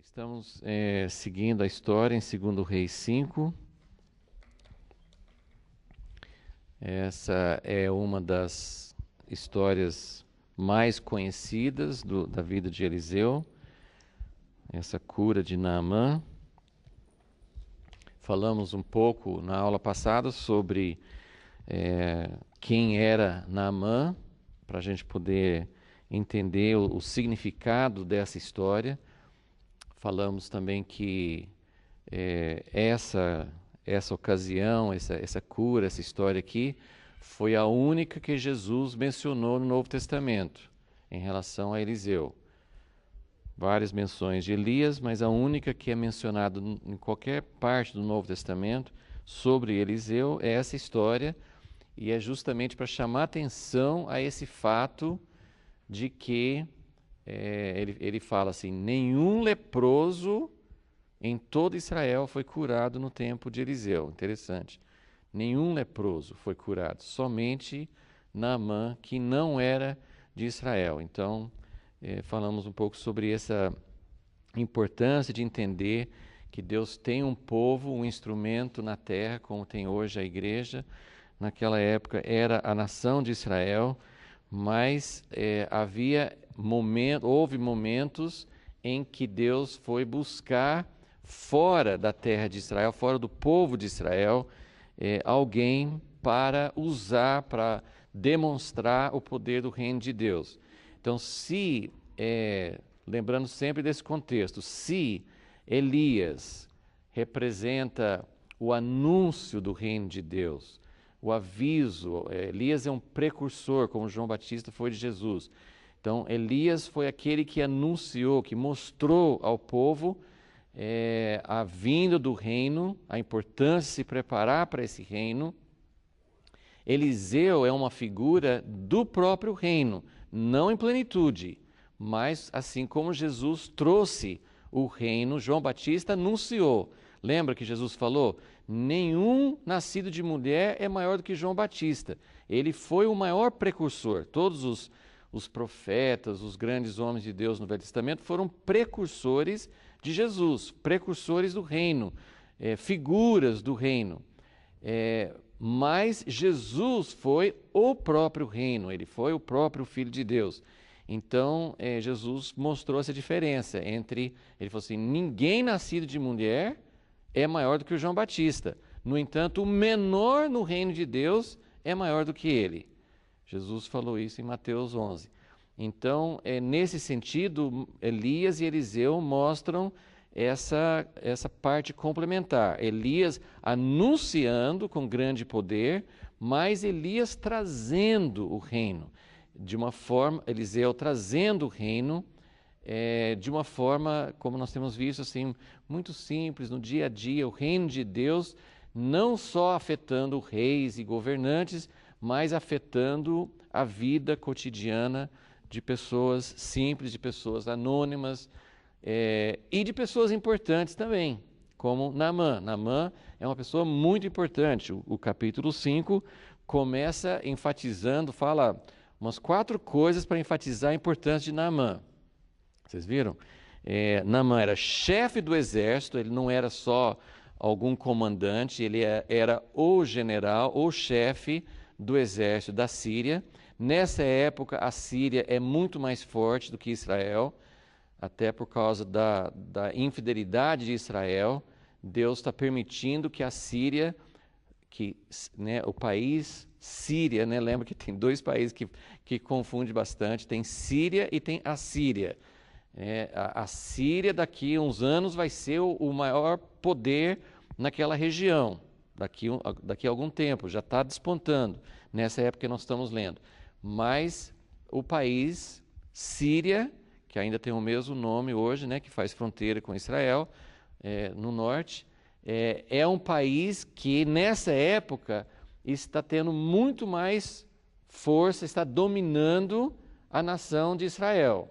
Estamos seguindo a história em 2 Reis 5. Essa é uma das histórias mais conhecidas da vida de Eliseu, essa cura de Naamã. Falamos um pouco na aula passada sobre quem era Naamã, para a gente poder entender o significado dessa história. Falamos também que essa ocasião, essa cura, essa história aqui, foi a única que Jesus mencionou no Novo Testamento em relação a Eliseu. Várias menções de Elias, mas a única que é mencionada em qualquer parte do Novo Testamento sobre Eliseu é essa história, e é justamente para chamar atenção a esse fato de que ele fala assim: nenhum leproso em todo Israel foi curado no tempo de Eliseu. Interessante. Nenhum leproso foi curado, somente Naamã, que não era de Israel. Então, falamos um pouco sobre essa importância de entender que Deus tem um povo, um instrumento na terra, como tem hoje a igreja. Naquela época era a nação de Israel, mas houve momentos em que Deus foi buscar fora da terra de Israel, fora do povo de Israel, alguém para usar, para demonstrar o poder do reino de Deus. Então, lembrando sempre desse contexto, se Elias representa o anúncio do reino de Deus, o aviso, Elias é um precursor, como João Batista foi de Jesus. Então, Elias foi aquele que anunciou, que mostrou ao povo a vinda do reino, a importância de se preparar para esse reino. Eliseu é uma figura do próprio reino, não em plenitude, mas assim como Jesus trouxe o reino, João Batista anunciou. Lembra que Jesus falou? Nenhum nascido de mulher é maior do que João Batista. Ele foi o maior precursor. Todos os profetas, os grandes homens de Deus no Velho Testamento foram precursores de Jesus, precursores do reino, figuras do reino. Mas Jesus foi o próprio reino, ele foi o próprio Filho de Deus. Então, Jesus mostrou essa diferença ele falou assim: ninguém nascido de mulher é maior do que o João Batista. No entanto, o menor no reino de Deus é maior do que ele. Jesus falou isso em Mateus 11. Então, nesse sentido, Elias e Eliseu mostram essa parte complementar. Elias anunciando com grande poder, mas Elias trazendo o reino. De uma forma, Eliseu trazendo o reino de uma forma, como nós temos visto, assim, muito simples, no dia a dia, o reino de Deus, não só afetando reis e governantes, mas afetando a vida cotidiana de pessoas simples, de pessoas anônimas, e de pessoas importantes também, como Naamã. Naamã é uma pessoa muito importante. O capítulo 5 começa enfatizando, fala umas 4 coisas para enfatizar a importância de Naamã. Vocês viram? Naamã era chefe do exército, ele não era só algum comandante, ele era o general, o chefe do exército da Síria. Nessa época, a Síria é muito mais forte do que Israel, até por causa da infidelidade de Israel. Deus está permitindo que a Síria, o país Síria, lembra que tem 2 países que confundem bastante, tem Síria e tem Assíria. A Síria daqui a uns anos vai ser o maior poder naquela região, daqui a algum tempo, já está despontando, nessa época que nós estamos lendo. Mas o país Síria, que ainda tem o mesmo nome hoje, que faz fronteira com Israel, no norte, é um país que nessa época está tendo muito mais força, está dominando a nação de Israel.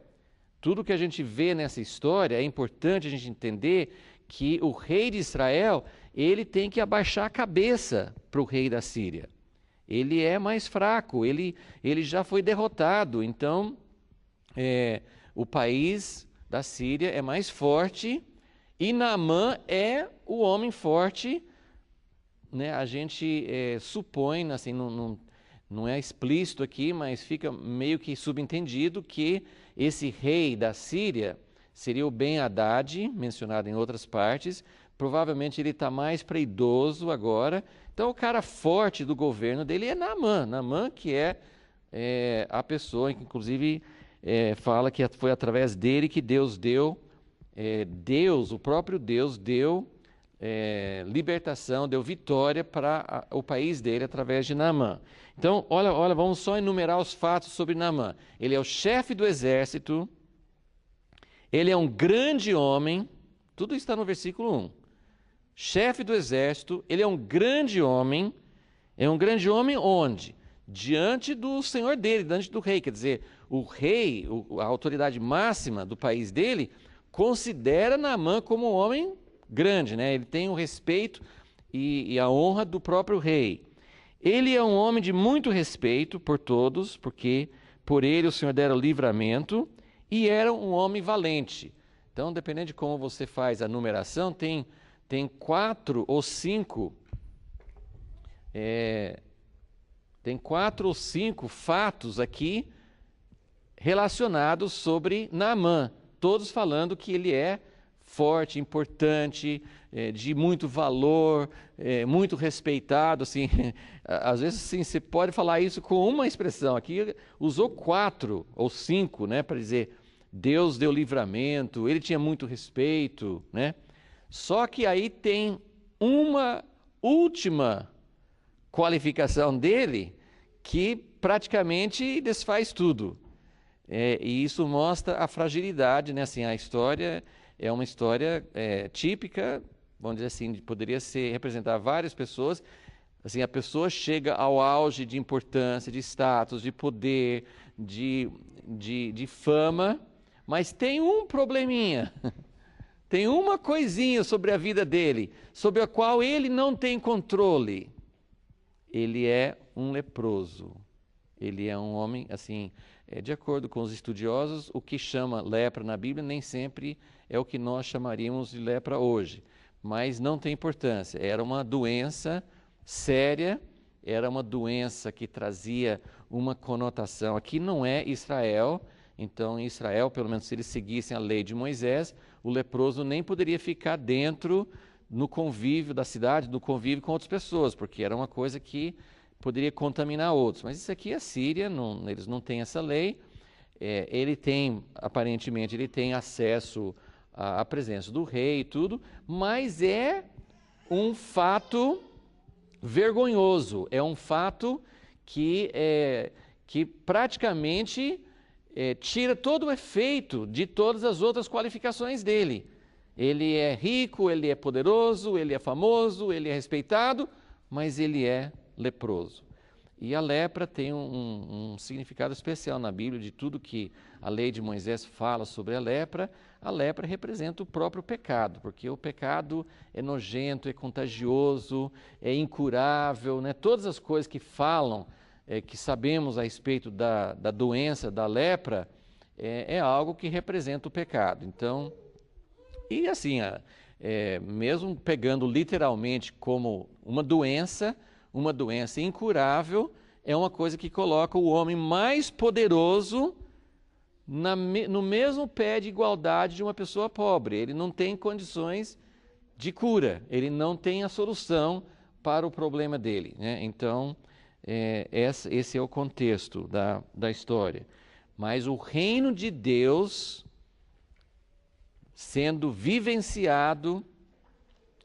Tudo que a gente vê nessa história, é importante a gente entender que o rei de Israel, ele tem que abaixar a cabeça para o rei da Síria. Ele é mais fraco, ele já foi derrotado. Então, o país da Síria é mais forte e Naamã é o homem forte, né? A gente supõe, assim, não é explícito aqui, mas fica meio que subentendido que esse rei da Síria seria o Ben-Hadad, mencionado em outras partes. Provavelmente ele está mais para idoso agora. Então o cara forte do governo dele é Naamã. Naamã que é a pessoa que inclusive fala que foi através dele que Deus deu, o próprio Deus deu libertação, deu vitória para o país dele através de Naamã. Então, olha, vamos só enumerar os fatos sobre Naamã. Ele é o chefe do exército, ele é um grande homem, tudo está no versículo 1. Chefe do exército, ele é um grande homem onde? Diante do senhor dele, diante do rei. Quer dizer, o rei, a autoridade máxima do país dele, considera Naamã como um homem grande, né? Ele tem o respeito e a honra do próprio rei. Ele é um homem de muito respeito por todos, porque por ele o Senhor dera o livramento, e era um homem valente. Então, dependendo de como você faz a numeração, tem 4 ou 5 fatos aqui relacionados sobre Naamã, todos falando que ele é forte, importante, de muito valor, muito respeitado, assim. Às vezes, sim, você pode falar isso com uma expressão. Aqui usou 4 ou 5, né, para dizer Deus deu livramento, ele tinha muito respeito, né? Só que aí tem uma última qualificação dele que praticamente desfaz tudo. E isso mostra a fragilidade, né? Assim, a história é uma história típica, vamos dizer assim, poderia representar várias pessoas. Assim, a pessoa chega ao auge de importância, de status, de poder, de fama, mas tem um probleminha, tem uma coisinha sobre a vida dele, sobre a qual ele não tem controle. Ele é um leproso. Ele é um homem, assim, de acordo com os estudiosos, o que chama lepra na Bíblia nem sempre é o que nós chamaríamos de lepra hoje. Mas não tem importância. Era uma doença séria, era uma doença que trazia uma conotação. Aqui não é Israel, então em Israel, pelo menos se eles seguissem a lei de Moisés, o leproso nem poderia ficar dentro no convívio da cidade, no convívio com outras pessoas, porque era uma coisa que poderia contaminar outros. Mas isso aqui é Síria, eles não têm essa lei. Aparentemente, ele tem acesso à presença do rei e tudo, mas é um fato vergonhoso, é um fato que praticamente tira todo o efeito de todas as outras qualificações dele. Ele é rico, ele é poderoso, ele é famoso, ele é respeitado, mas ele é leproso. E a lepra tem um significado especial na Bíblia, de tudo que a lei de Moisés fala sobre a lepra representa o próprio pecado, porque o pecado é nojento, é contagioso, é incurável, né? Todas as coisas que falam, que sabemos a respeito da doença, da lepra, é algo que representa o pecado. Então, e assim, mesmo pegando literalmente como uma doença incurável, é uma coisa que coloca o homem mais poderoso no mesmo pé de igualdade de uma pessoa pobre. Ele não tem condições de cura, ele não tem a solução para o problema dele, né? Então, esse é o contexto da história. Mas o reino de Deus sendo vivenciado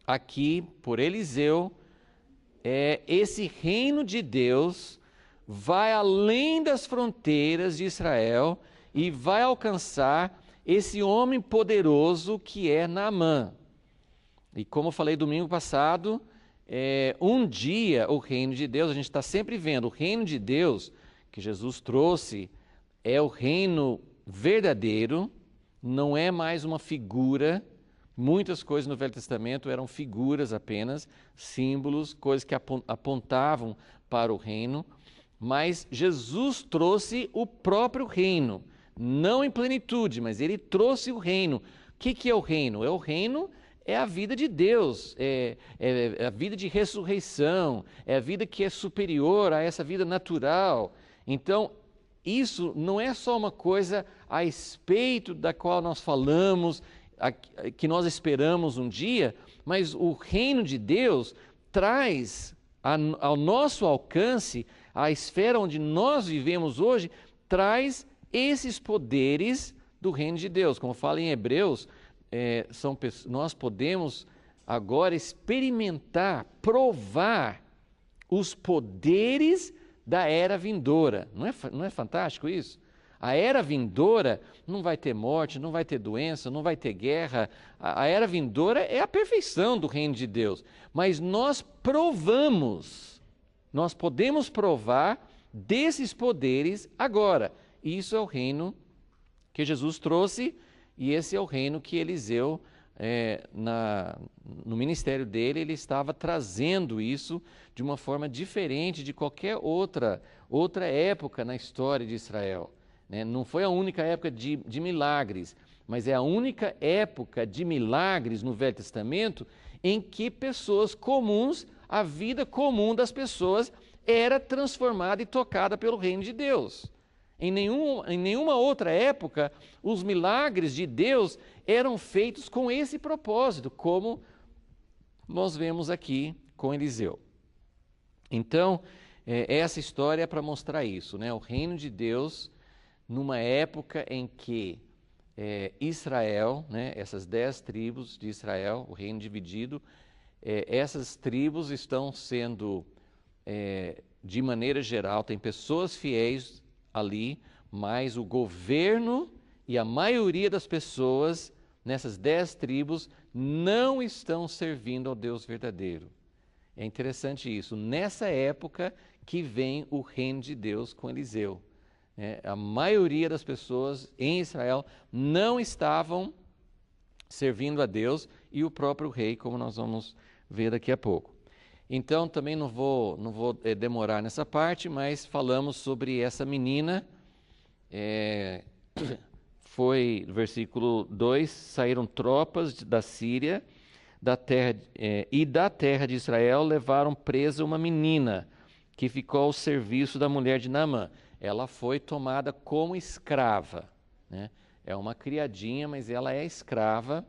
aqui por Eliseu, esse reino de Deus vai além das fronteiras de Israel e vai alcançar esse homem poderoso que é Naamã. E como eu falei domingo passado, um dia o reino de Deus, a gente está sempre vendo, o reino de Deus que Jesus trouxe é o reino verdadeiro, não é mais uma figura. Muitas coisas no Velho Testamento eram figuras apenas, símbolos, coisas que apontavam para o reino, mas Jesus trouxe o próprio reino. não em plenitude, mas ele trouxe o reino. O que é o reino? O reino é a vida de Deus, é a vida de ressurreição, é a vida que é superior a essa vida natural. Então, isso não é só uma coisa a respeito da qual nós falamos, que nós esperamos um dia, mas o reino de Deus traz ao nosso alcance, a esfera onde nós vivemos hoje, traz esses poderes do reino de Deus. Como fala em Hebreus, nós podemos agora experimentar, provar os poderes da era vindoura. Não é fantástico isso? A era vindoura não vai ter morte, não vai ter doença, não vai ter guerra. A era vindoura é a perfeição do reino de Deus. Mas nós podemos provar desses poderes agora. Isso é o reino que Jesus trouxe e esse é o reino que Eliseu, no ministério dele, ele estava trazendo isso de uma forma diferente de qualquer outra época na história de Israel. Não foi a única época de milagres, mas é a única época de milagres no Velho Testamento em que pessoas comuns, a vida comum das pessoas era transformada e tocada pelo reino de Deus. Em nenhuma outra época, os milagres de Deus eram feitos com esse propósito, como nós vemos aqui com Eliseu. Então, essa história é para mostrar isso, o reino de Deus, numa época em que Israel, essas 10 tribos de Israel, o reino dividido, essas tribos estão sendo, de maneira geral, tem pessoas fiéis ali, mas o governo e a maioria das pessoas nessas 10 tribos não estão servindo ao Deus verdadeiro. É interessante isso. Nessa época que vem o reino de Deus com Eliseu. A maioria das pessoas em Israel não estavam servindo a Deus e o próprio rei, como nós vamos ver daqui a pouco. Então, também não vou demorar nessa parte, mas falamos sobre essa menina. Foi, no versículo 2, saíram tropas da Síria e da terra de Israel levaram presa uma menina que ficou ao serviço da mulher de Naamã. Ela foi tomada como escrava. É uma criadinha, mas ela é escrava.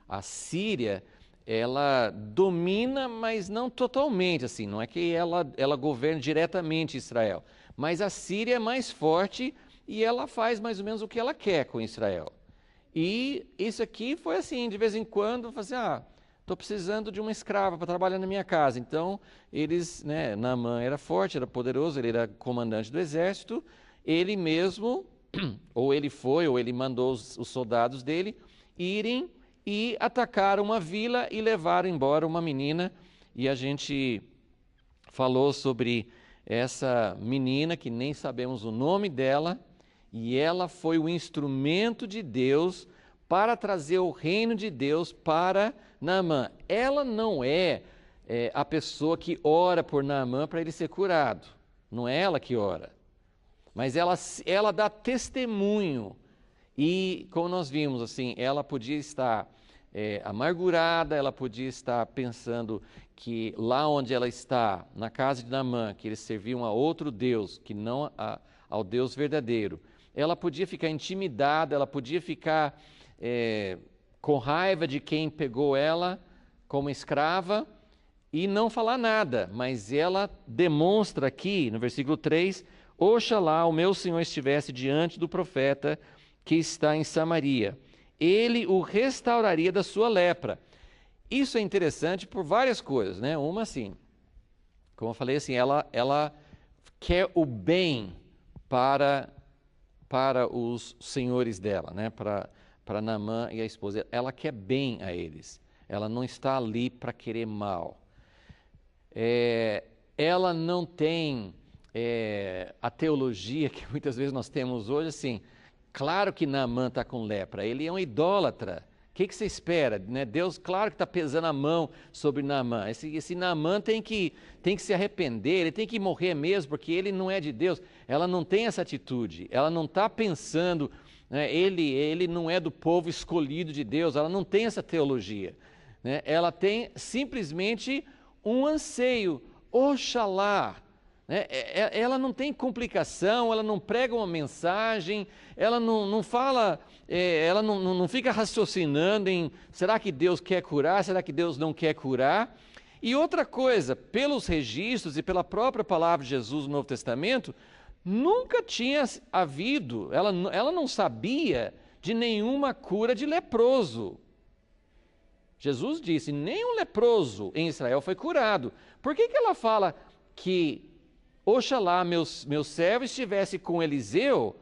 A Síria, ela domina, mas não totalmente, assim, não é que ela governa diretamente Israel, mas a Síria é mais forte e ela faz mais ou menos o que ela quer com Israel. E isso aqui foi assim, de vez em quando, estou precisando de uma escrava para trabalhar na minha casa. Então, Naamã era forte, era poderoso, ele era comandante do exército, ele mesmo, ou ele mandou os soldados dele irem e atacaram uma vila e levaram embora uma menina. E a gente falou sobre essa menina, que nem sabemos o nome dela, e ela foi o instrumento de Deus para trazer o reino de Deus para Naamã. Ela não é a pessoa que ora por Naamã para ele ser curado. Não é ela que ora. Mas ela dá testemunho. E, como nós vimos, assim, ela podia estar amargurada, ela podia estar pensando que lá onde ela está, na casa de Naamã, que eles serviam a outro Deus, que não ao Deus verdadeiro, ela podia ficar intimidada, ela podia ficar com raiva de quem pegou ela como escrava e não falar nada, mas ela demonstra aqui, no versículo 3, oxalá o meu Senhor estivesse diante do profeta que está em Samaria, ele o restauraria da sua lepra. Isso é interessante por várias coisas, Uma assim, como eu falei assim, ela quer o bem para os senhores dela, para Naamã e a esposa. Ela quer bem a eles. Ela não está ali para querer mal. Ela não tem a teologia que muitas vezes nós temos hoje, assim. Claro que Naamã está com lepra, ele é um idólatra, que você espera? Né? Deus, claro que está pesando a mão sobre Naamã. Esse Naamã tem que se arrepender, ele tem que morrer mesmo, porque ele não é de Deus. Ela não tem essa atitude, ela não está pensando, né? Ele não é do povo escolhido de Deus, ela não tem essa teologia. Né? Ela tem simplesmente um anseio, oxalá. Né? Ela não tem complicação, ela não prega uma mensagem, ela não fala, ela não fica raciocinando em será que Deus quer curar, será que Deus não quer curar? E outra coisa, pelos registros e pela própria palavra de Jesus no Novo Testamento, nunca tinha havido, ela não sabia de nenhuma cura de leproso. Jesus disse, nenhum leproso em Israel foi curado. Por que ela fala que oxalá meu servo estivesse com Eliseu,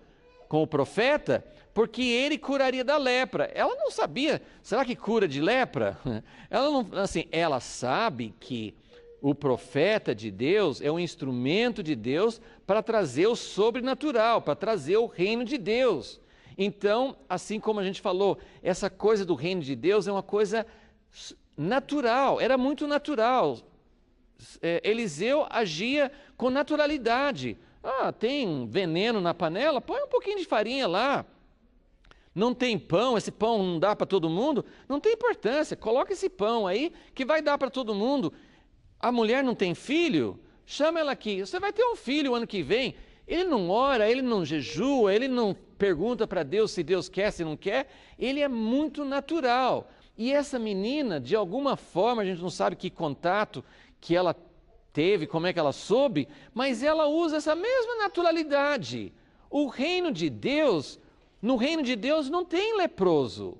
com o profeta, porque ele curaria da lepra? Ela não sabia, será que cura de lepra? Ela sabe que o profeta de Deus é um instrumento de Deus para trazer o sobrenatural, para trazer o reino de Deus. Então, assim como a gente falou, essa coisa do reino de Deus é uma coisa natural, era muito natural. Eliseu agia com naturalidade. Tem veneno na panela? Põe um pouquinho de farinha lá. Não tem pão, esse pão não dá para todo mundo? Não tem importância, coloca esse pão aí que vai dar para todo mundo. A mulher não tem filho? Chama ela aqui, você vai ter um filho o ano que vem. Ele não ora, ele não jejua, ele não pergunta para Deus se Deus quer, se não quer. Ele é muito natural. E essa menina, de alguma forma, a gente não sabe que contato que ela teve, como é que ela soube, mas ela usa essa mesma naturalidade. No reino de Deus não tem leproso.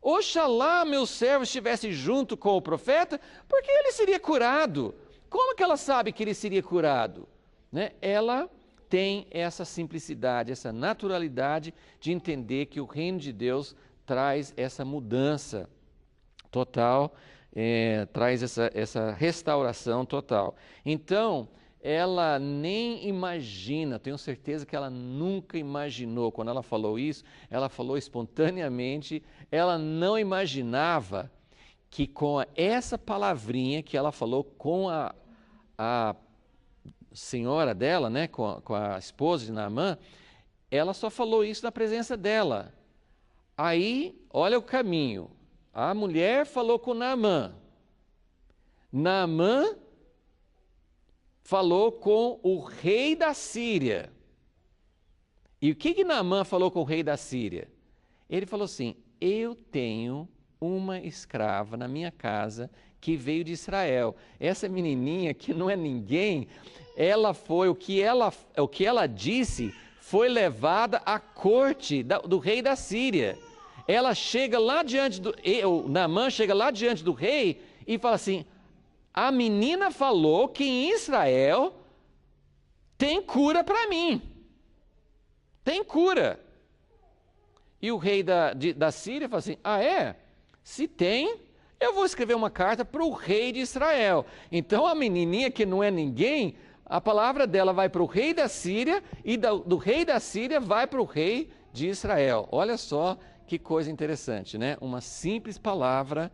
Oxalá meu servo estivesse junto com o profeta, porque ele seria curado. Como que ela sabe que ele seria curado? Né? Ela tem essa simplicidade, essa naturalidade de entender que o reino de Deus traz essa mudança total, traz essa restauração total. Então, ela nem imagina, tenho certeza que ela nunca imaginou, quando ela falou isso, ela falou espontaneamente, ela não imaginava que com essa palavrinha que ela falou com a senhora dela, né, com a esposa de Naamã, ela só falou isso na presença dela. Aí, olha o caminho. A mulher falou com Naamã. Naamã falou com o rei da Síria. E o que Naamã falou com o rei da Síria? Ele falou assim, eu tenho uma escrava na minha casa que veio de Israel. Essa menininha que não é ninguém, ela foi, o que ela disse foi levada à corte do rei da Síria. Ela chega lá diante Naamã chega lá diante do rei e fala assim, a menina falou que em Israel tem cura para mim. Tem cura. E o rei da Síria fala assim, se tem, eu vou escrever uma carta para o rei de Israel. Então a menininha que não é ninguém, a palavra dela vai para o rei da Síria e do rei da Síria vai para o rei de Israel. Olha só que coisa interessante, né? Uma simples palavra,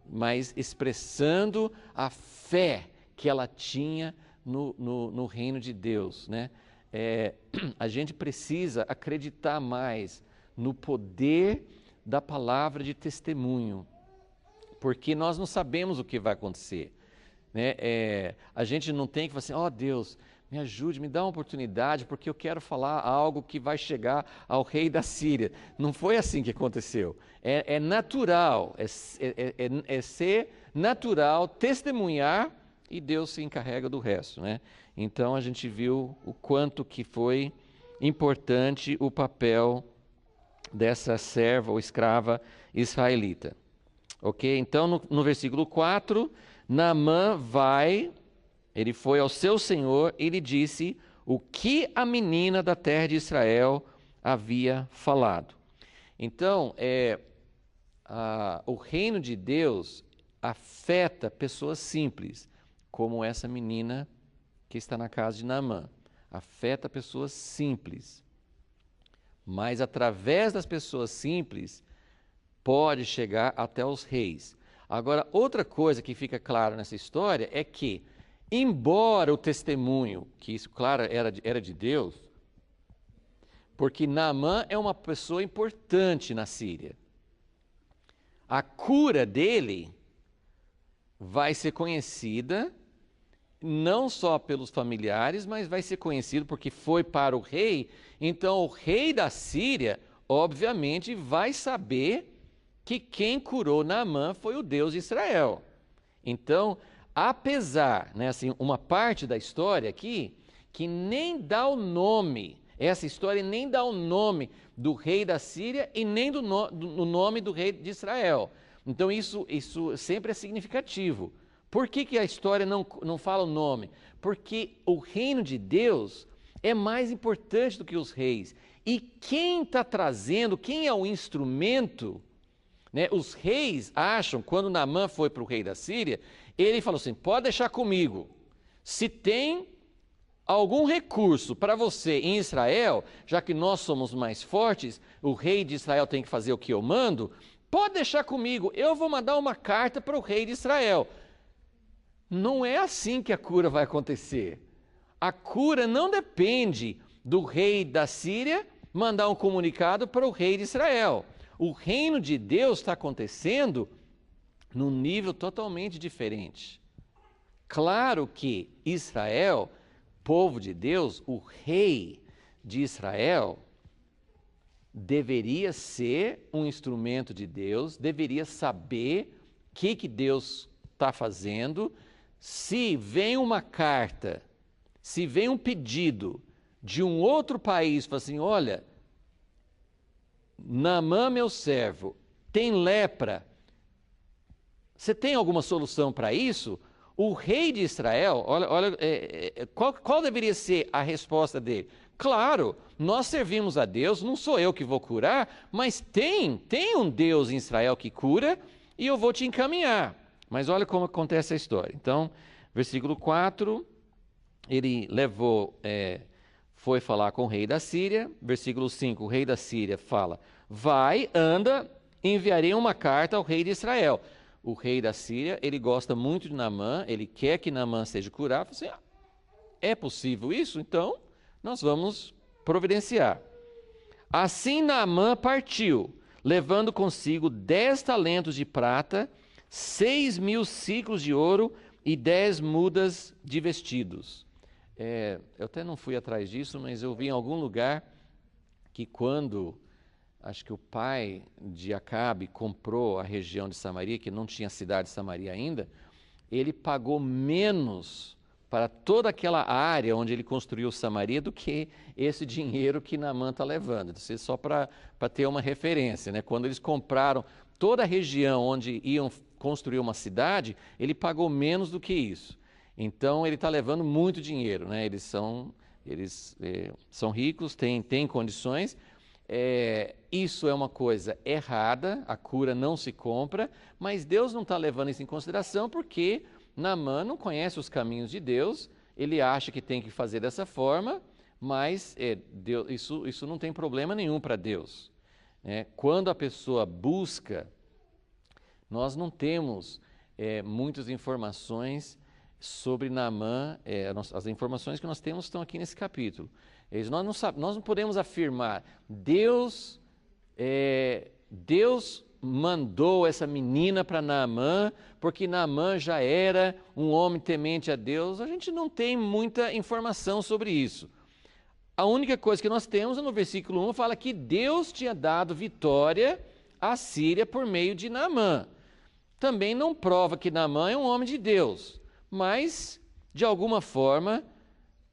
mas expressando a fé que ela tinha no reino de Deus, né? A gente precisa acreditar mais no poder da palavra de testemunho, porque nós não sabemos o que vai acontecer, né? A gente não tem que falar assim, Deus, me ajude, me dá uma oportunidade, porque eu quero falar algo que vai chegar ao rei da Síria. Não foi assim que aconteceu. É natural, é ser natural, testemunhar, e Deus se encarrega do resto, né? Então a gente viu o quanto que foi importante o papel dessa serva ou escrava israelita. Ok? Então no versículo 4, Naamã ele foi ao seu senhor e lhe disse o que a menina da terra de Israel havia falado. Então, o reino de Deus afeta pessoas simples, como essa menina que está na casa de Naamã. Afeta pessoas simples. Mas através das pessoas simples, pode chegar até os reis. Agora, outra coisa que fica claro nessa história é que, embora o testemunho, que isso, claro, era de Deus, porque Naamã é uma pessoa importante na Síria. A cura dele vai ser conhecida não só pelos familiares, mas vai ser conhecido porque foi para o rei. Então, o rei da Síria, obviamente, vai saber que quem curou Naamã foi o Deus de Israel. Então, apesar, assim, uma parte da história aqui, que nem dá o nome, essa história nem dá o nome do rei da Síria e nem do nome do rei de Israel. Então, isso sempre é significativo. Por que a história não fala o nome? Porque o reino de Deus é mais importante do que os reis. E quem está trazendo, quem é o instrumento, né? Os reis acham, quando Naamã foi para o rei da Síria, ele falou assim, pode deixar comigo. Se tem algum recurso para você em Israel, já que nós somos mais fortes, o rei de Israel tem que fazer o que eu mando, pode deixar comigo, eu vou mandar uma carta para o rei de Israel. Não é assim que a cura vai acontecer. A cura não depende do rei da Síria mandar um comunicado para o rei de Israel. O reino de Deus está acontecendo num nível totalmente diferente. Claro que Israel, povo de Deus, o rei de Israel, deveria ser um instrumento de Deus, deveria saber o que Deus está fazendo. Se vem uma carta, se vem um pedido de um outro país, fala assim, olha, Naamã, meu servo, tem lepra, você tem alguma solução para isso? O rei de Israel, olha qual deveria ser a resposta dele? Claro, nós servimos a Deus, não sou eu que vou curar, mas tem um Deus em Israel que cura e eu vou te encaminhar. Mas olha como acontece a história. Então, versículo 4, ele foi falar com o rei da Síria. Versículo 5, o rei da Síria fala, vai, anda, enviarei uma carta ao rei de Israel. O rei da Síria, ele gosta muito de Naamã, ele quer que Naamã seja curado. Fala assim, é possível isso? Então, nós vamos providenciar. Assim Naamã partiu, levando consigo 10 talentos de prata, 6.000 siclos de ouro e 10 mudas de vestidos. Eu até não fui atrás disso, mas eu vi em algum lugar que quando, acho que o pai de Acabe comprou a região de Samaria, que não tinha cidade de Samaria ainda, ele pagou menos para toda aquela área onde ele construiu Samaria do que esse dinheiro que Naamã está levando. Isso é só para ter uma referência, né? Quando eles compraram toda a região onde iam construir uma cidade, ele pagou menos do que isso. Então, ele está levando muito dinheiro, né? Eles são ricos, têm condições. Isso é uma coisa errada, a cura não se compra, mas Deus não está levando isso em consideração porque Naamã não conhece os caminhos de Deus, ele acha que tem que fazer dessa forma, mas isso não tem problema nenhum para Deus. Quando a pessoa busca, nós não temos muitas informações sobre Naamã, as informações que nós temos estão aqui nesse capítulo. Nós não podemos afirmar, Deus mandou essa menina para Naamã, porque Naamã já era um homem temente a Deus. A gente não tem muita informação sobre isso. A única coisa que nós temos é no versículo 1, fala que Deus tinha dado vitória à Síria por meio de Naamã. Também não prova que Naamã é um homem de Deus, mas, de alguma forma,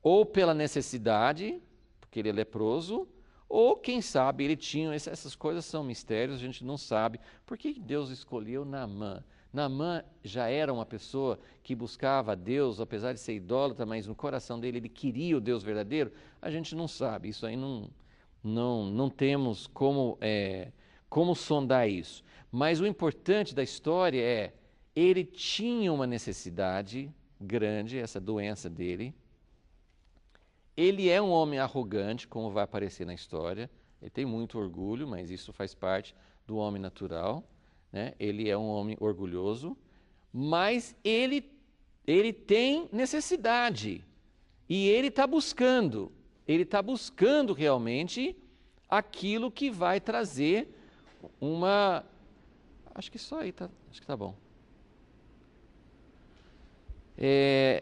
ou pela necessidade, porque ele é leproso, ou, quem sabe, ele tinha... Essas coisas são mistérios, a gente não sabe. Por que Deus escolheu Naamã? Naamã já era uma pessoa que buscava a Deus, apesar de ser idólatra, mas no coração dele ele queria o Deus verdadeiro? A gente não sabe, isso aí não temos como sondar isso. Mas o importante da história é, ele tinha uma necessidade grande, essa doença dele. Ele é um homem arrogante, como vai aparecer na história. Ele tem muito orgulho, mas isso faz parte do homem natural, né? Ele é um homem orgulhoso, mas ele tem necessidade e ele está buscando realmente aquilo que vai trazer uma... Acho que só aí tá, acho que tá bom.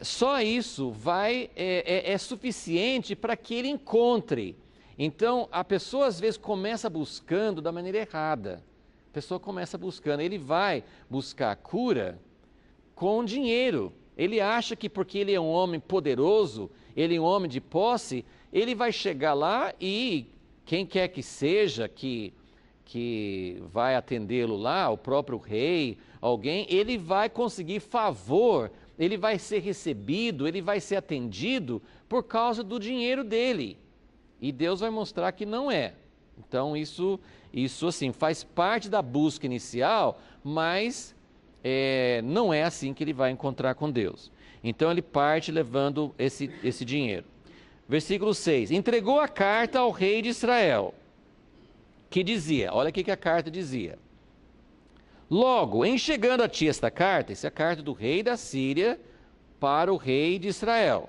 Só isso é suficiente para que ele encontre. Então, a pessoa às vezes começa buscando da maneira errada. A pessoa começa buscando, ele vai buscar cura com dinheiro. Ele acha que porque ele é um homem poderoso, ele é um homem de posse, ele vai chegar lá e quem quer que seja que vai atendê-lo lá, o próprio rei, alguém, ele vai conseguir favor, ele vai ser recebido, ele vai ser atendido por causa do dinheiro dele. E Deus vai mostrar que não é. Então isso assim, faz parte da busca inicial, mas não é assim que ele vai encontrar com Deus. Então ele parte levando esse dinheiro. Versículo 6. Entregou a carta ao rei de Israel, que dizia, olha o que a carta dizia. Logo, em chegando a ti esta carta, essa é a carta do rei da Síria para o rei de Israel.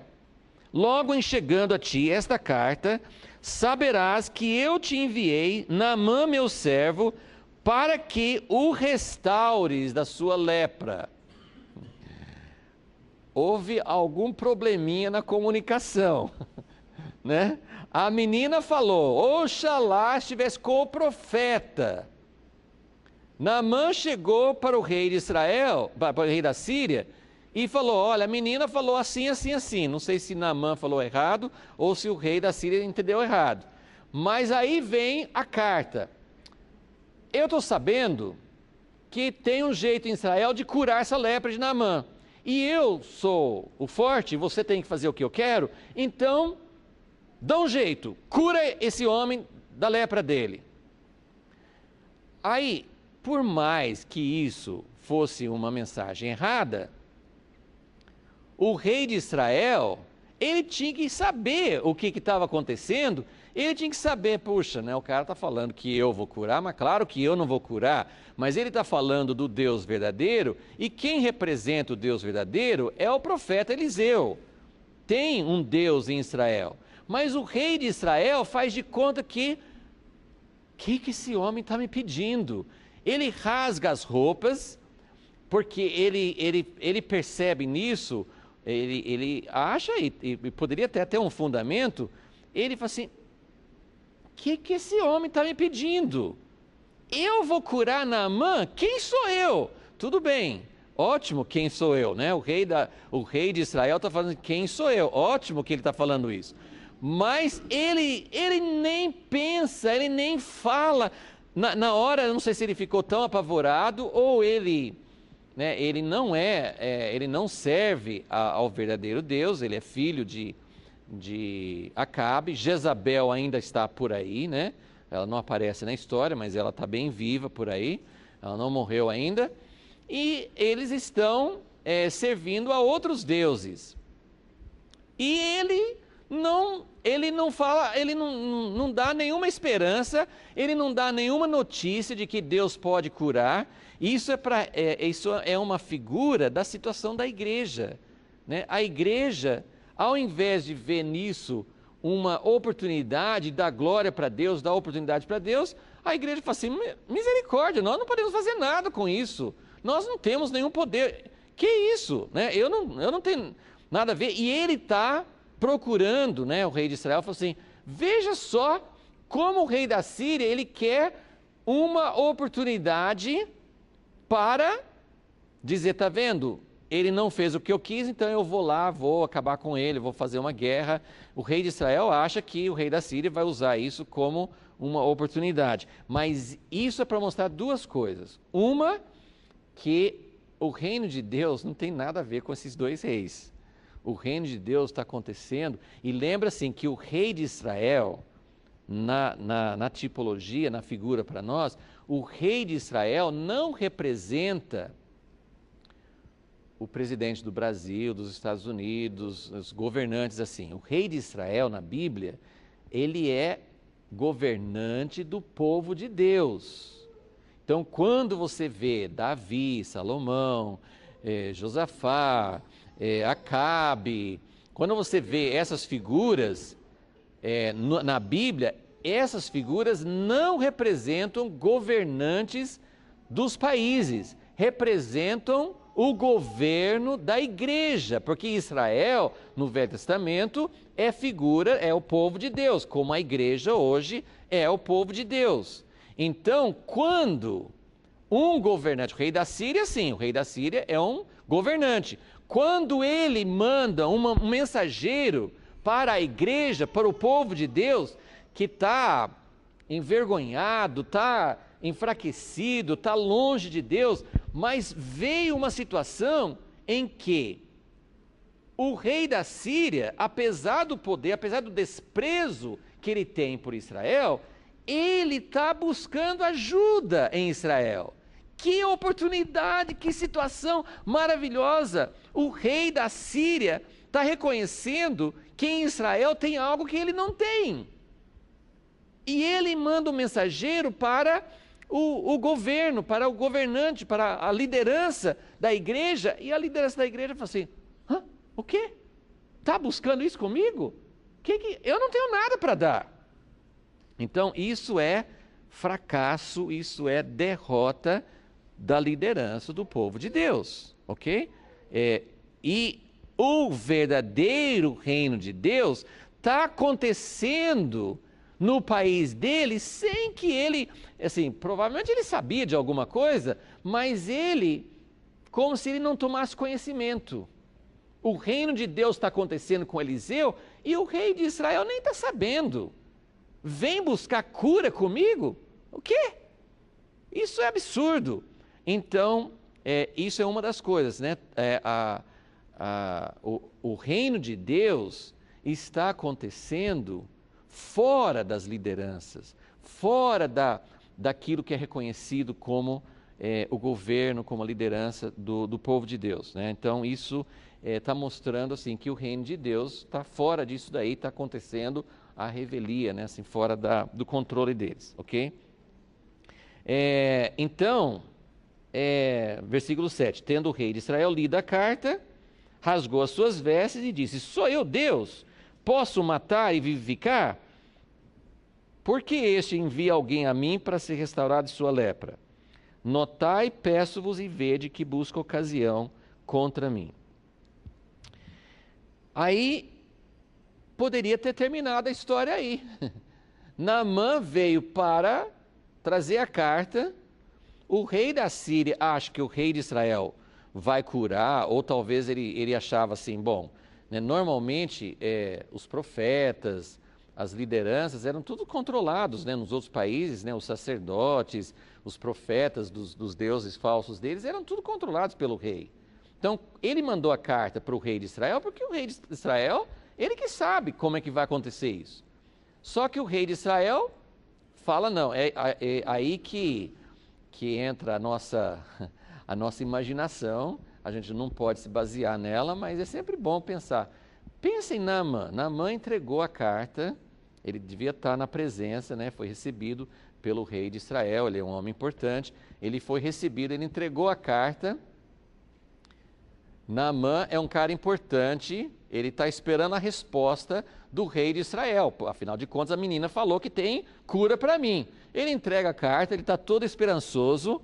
Logo em chegando a ti esta carta, saberás que eu te enviei Naamã, meu servo, para que o restaures da sua lepra. Houve algum probleminha na comunicação, né? A menina falou, oxalá estivesse com o profeta. Naamã chegou para o rei de Israel, para o rei da Síria, e falou, olha, a menina falou assim, assim, assim. Não sei se Naamã falou errado, ou se o rei da Síria entendeu errado. Mas aí vem a carta. Eu estou sabendo que tem um jeito em Israel de curar essa lepra de Naamã. E eu sou o forte, você tem que fazer o que eu quero, então dá um jeito, cura esse homem da lepra dele. Aí, por mais que isso fosse uma mensagem errada, o rei de Israel, ele tinha que saber o que estava acontecendo, ele tinha que saber, puxa, né, o cara está falando que eu vou curar, mas claro que eu não vou curar, mas ele está falando do Deus verdadeiro, e quem representa o Deus verdadeiro é o profeta Eliseu. Tem um Deus em Israel, mas o rei de Israel faz de conta que esse homem está me pedindo? Ele rasga as roupas, porque ele percebe nisso, ele acha, e poderia até ter um fundamento, ele fala assim, o que esse homem está me pedindo? Eu vou curar Naamã? Quem sou eu? Tudo bem, ótimo, quem sou eu, né? O rei de Israel está falando, quem sou eu? Ótimo que ele está falando isso. Mas ele nem pensa, ele nem fala. Na hora, eu não sei se ele ficou tão apavorado ou ele não serve ao verdadeiro Deus, ele é filho de Acabe. Jezabel ainda está por aí, né? Ela não aparece na história, mas ela está bem viva por aí, ela não morreu ainda. E eles estão servindo a outros deuses. E ele não fala, ele não dá nenhuma esperança, ele não dá nenhuma notícia de que Deus pode curar. Isso é uma figura da situação da igreja, né? A igreja, ao invés de ver nisso uma oportunidade, dar glória para Deus, dar oportunidade para Deus, a igreja fala assim, misericórdia, nós não podemos fazer nada com isso, nós não temos nenhum poder. Que isso? Né? Eu não tenho nada a ver. E ele está procurando, né, o rei de Israel, falou assim, veja só como o rei da Síria, ele quer uma oportunidade para dizer, está vendo, ele não fez o que eu quis, então eu vou lá, vou acabar com ele, vou fazer uma guerra. O rei de Israel acha que o rei da Síria vai usar isso como uma oportunidade, mas isso é para mostrar duas coisas. Uma, que o reino de Deus não tem nada a ver com esses dois reis. O reino de Deus está acontecendo, e lembra assim que o rei de Israel, na tipologia, na figura para nós, o rei de Israel não representa o presidente do Brasil, dos Estados Unidos, os governantes assim. O rei de Israel na Bíblia, ele é governante do povo de Deus. Então, quando você vê Davi, Salomão, Josafá, Acabe, quando você vê essas figuras na Bíblia, essas figuras não representam governantes dos países, representam o governo da igreja, porque Israel, no Velho Testamento, é o povo de Deus, como a igreja hoje é o povo de Deus. Então, quando um governante, o rei da Síria, sim, o rei da Síria é um governante. Quando ele manda um mensageiro para a igreja, para o povo de Deus, que está envergonhado, está enfraquecido, está longe de Deus, mas veio uma situação em que o rei da Síria, apesar do poder, apesar do desprezo que ele tem por Israel, ele está buscando ajuda em Israel. Que oportunidade, que situação maravilhosa! O rei da Síria está reconhecendo que em Israel tem algo que ele não tem. E ele manda um mensageiro para o governo, para o governante, para a liderança da igreja, e a liderança da igreja fala assim: o quê? Está buscando isso comigo? Eu não tenho nada para dar. Então, isso é fracasso, isso é derrota da liderança do povo de Deus, ok? E o verdadeiro reino de Deus está acontecendo no país dele, sem que ele, assim, provavelmente ele sabia de alguma coisa, mas ele, como se ele não tomasse conhecimento. O reino de Deus está acontecendo com Eliseu e o rei de Israel nem está sabendo. Vem buscar cura comigo? O quê? Isso é absurdo. Então, isso é uma das coisas, né? O reino de Deus está acontecendo fora das lideranças, fora daquilo que é reconhecido como o governo, como a liderança do povo de Deus, né? Então, isso está mostrando assim, que o reino de Deus está fora disso daí, está acontecendo a revelia, né? Assim, fora do controle deles, ok? Então, versículo 7, tendo o rei de Israel lido a carta, rasgou as suas vestes e disse: sou eu Deus? Posso matar e vivificar? Por que este envia alguém a mim para ser restaurado de sua lepra? Notai, peço-vos e vede que busca ocasião contra mim. Aí, poderia ter terminado a história aí. Naamã veio para trazer a carta, o rei da Síria acha que o rei de Israel vai curar, ou talvez ele achava assim, bom, né, normalmente os profetas, as lideranças eram tudo controlados, né, nos outros países, né, os sacerdotes, os profetas dos deuses falsos deles eram tudo controlados pelo rei. Então, ele mandou a carta para o rei de Israel, porque o rei de Israel, ele que sabe como é que vai acontecer isso. Só que o rei de Israel fala, não, é aí que entra a nossa imaginação, a gente não pode se basear nela, mas é sempre bom pensar. Pensa em Naamã. Naamã entregou a carta, ele devia estar na presença, né? Foi recebido pelo rei de Israel, ele é um homem importante, ele foi recebido, ele entregou a carta. Naamã é um cara importante, ele está esperando a resposta do rei de Israel, afinal de contas a menina falou que tem cura para mim. Ele entrega a carta, ele está todo esperançoso,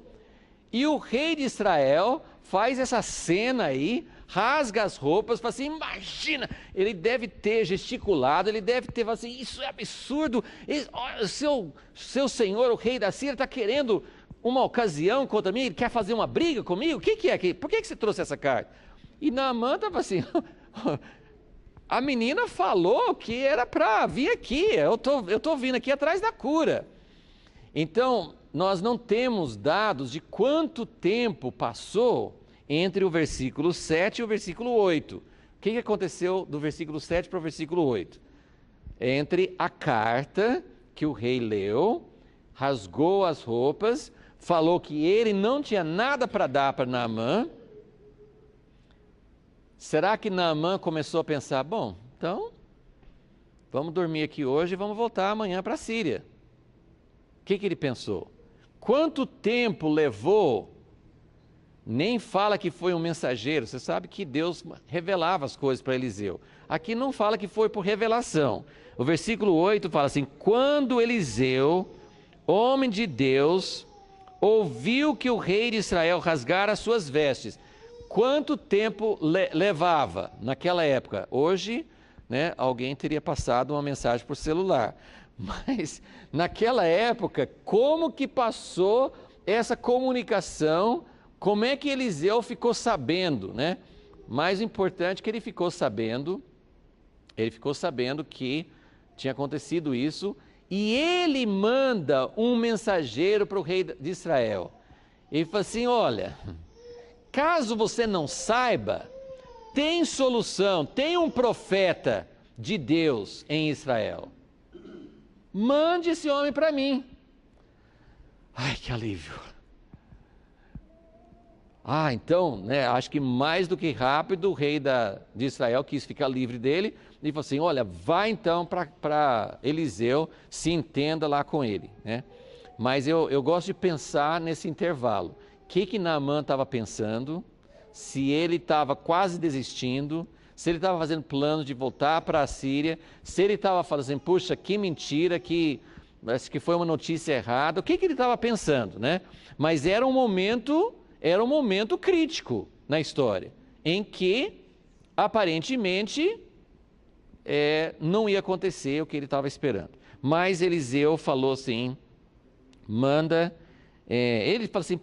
e o rei de Israel faz essa cena aí, rasga as roupas, fala assim, imagina, ele deve ter gesticulado, ele deve ter falado assim, isso é absurdo, seu senhor, o rei da Síria, está querendo uma ocasião contra mim, ele quer fazer uma briga comigo, o que é? Por que você trouxe essa carta? E Naamã estava assim, a menina falou que era para vir aqui, eu tô vindo aqui atrás da cura. Então, nós não temos dados de quanto tempo passou entre o versículo 7 e o versículo 8. O que aconteceu do versículo 7 para o versículo 8? Entre a carta que o rei leu, rasgou as roupas, falou que ele não tinha nada para dar para Naamã. Será que Naamã começou a pensar, bom, então vamos dormir aqui hoje e vamos voltar amanhã para a Síria. O que ele pensou? Quanto tempo levou? Nem fala que foi um mensageiro, você sabe que Deus revelava as coisas para Eliseu. Aqui não fala que foi por revelação. O versículo 8 fala assim: quando Eliseu, homem de Deus, ouviu que o rei de Israel rasgara as suas vestes. Quanto tempo levava naquela época? Hoje, né, alguém teria passado uma mensagem por celular. Mas naquela época, como que passou essa comunicação? Como é que Eliseu ficou sabendo, né? Mais importante que ele ficou sabendo que tinha acontecido isso, e ele manda um mensageiro para o rei de Israel. Ele fala assim: olha, caso você não saiba, tem solução, tem um profeta de Deus em Israel. Mande esse homem para mim. Ai, que alívio. Então, né, acho que mais do que rápido, o rei de Israel quis ficar livre dele e falou assim: olha, vai então para Eliseu, se entenda lá com ele, né? Mas eu gosto de pensar nesse intervalo. O que Naamã estava pensando? Se ele estava quase desistindo, se ele estava fazendo planos de voltar para a Síria, se ele estava falando assim: puxa, que mentira, acho que foi uma notícia errada. O que ele estava pensando, né? Mas era um momento crítico na história, em que aparentemente não ia acontecer o que ele estava esperando. Mas Eliseu falou assim: manda. Ele fala assim,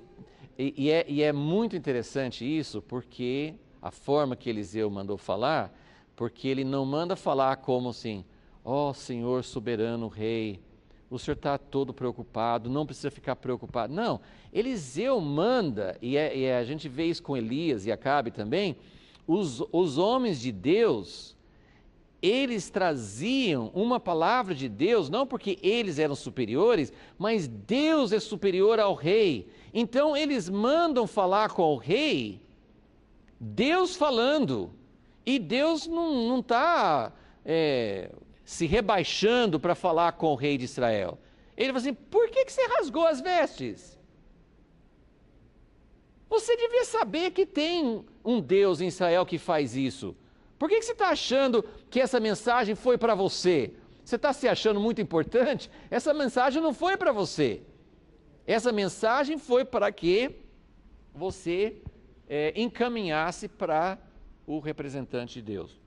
e é muito interessante isso, porque a forma que Eliseu mandou falar, porque ele não manda falar como assim: ó Senhor soberano rei, o senhor está todo preocupado, não precisa ficar preocupado. Não, Eliseu manda, e a gente vê isso com Elias e Acabe também, os homens de Deus, eles traziam uma palavra de Deus, não porque eles eram superiores, mas Deus é superior ao rei. Então eles mandam falar com o rei, Deus falando, e Deus não está se rebaixando para falar com o rei de Israel. Ele fala assim: por que você rasgou as vestes? Você devia saber que tem um Deus em Israel que faz isso. Por que você está achando que essa mensagem foi para você? Você está se achando muito importante? Essa mensagem não foi para você. Essa mensagem foi para que você encaminhasse para o representante de Deus.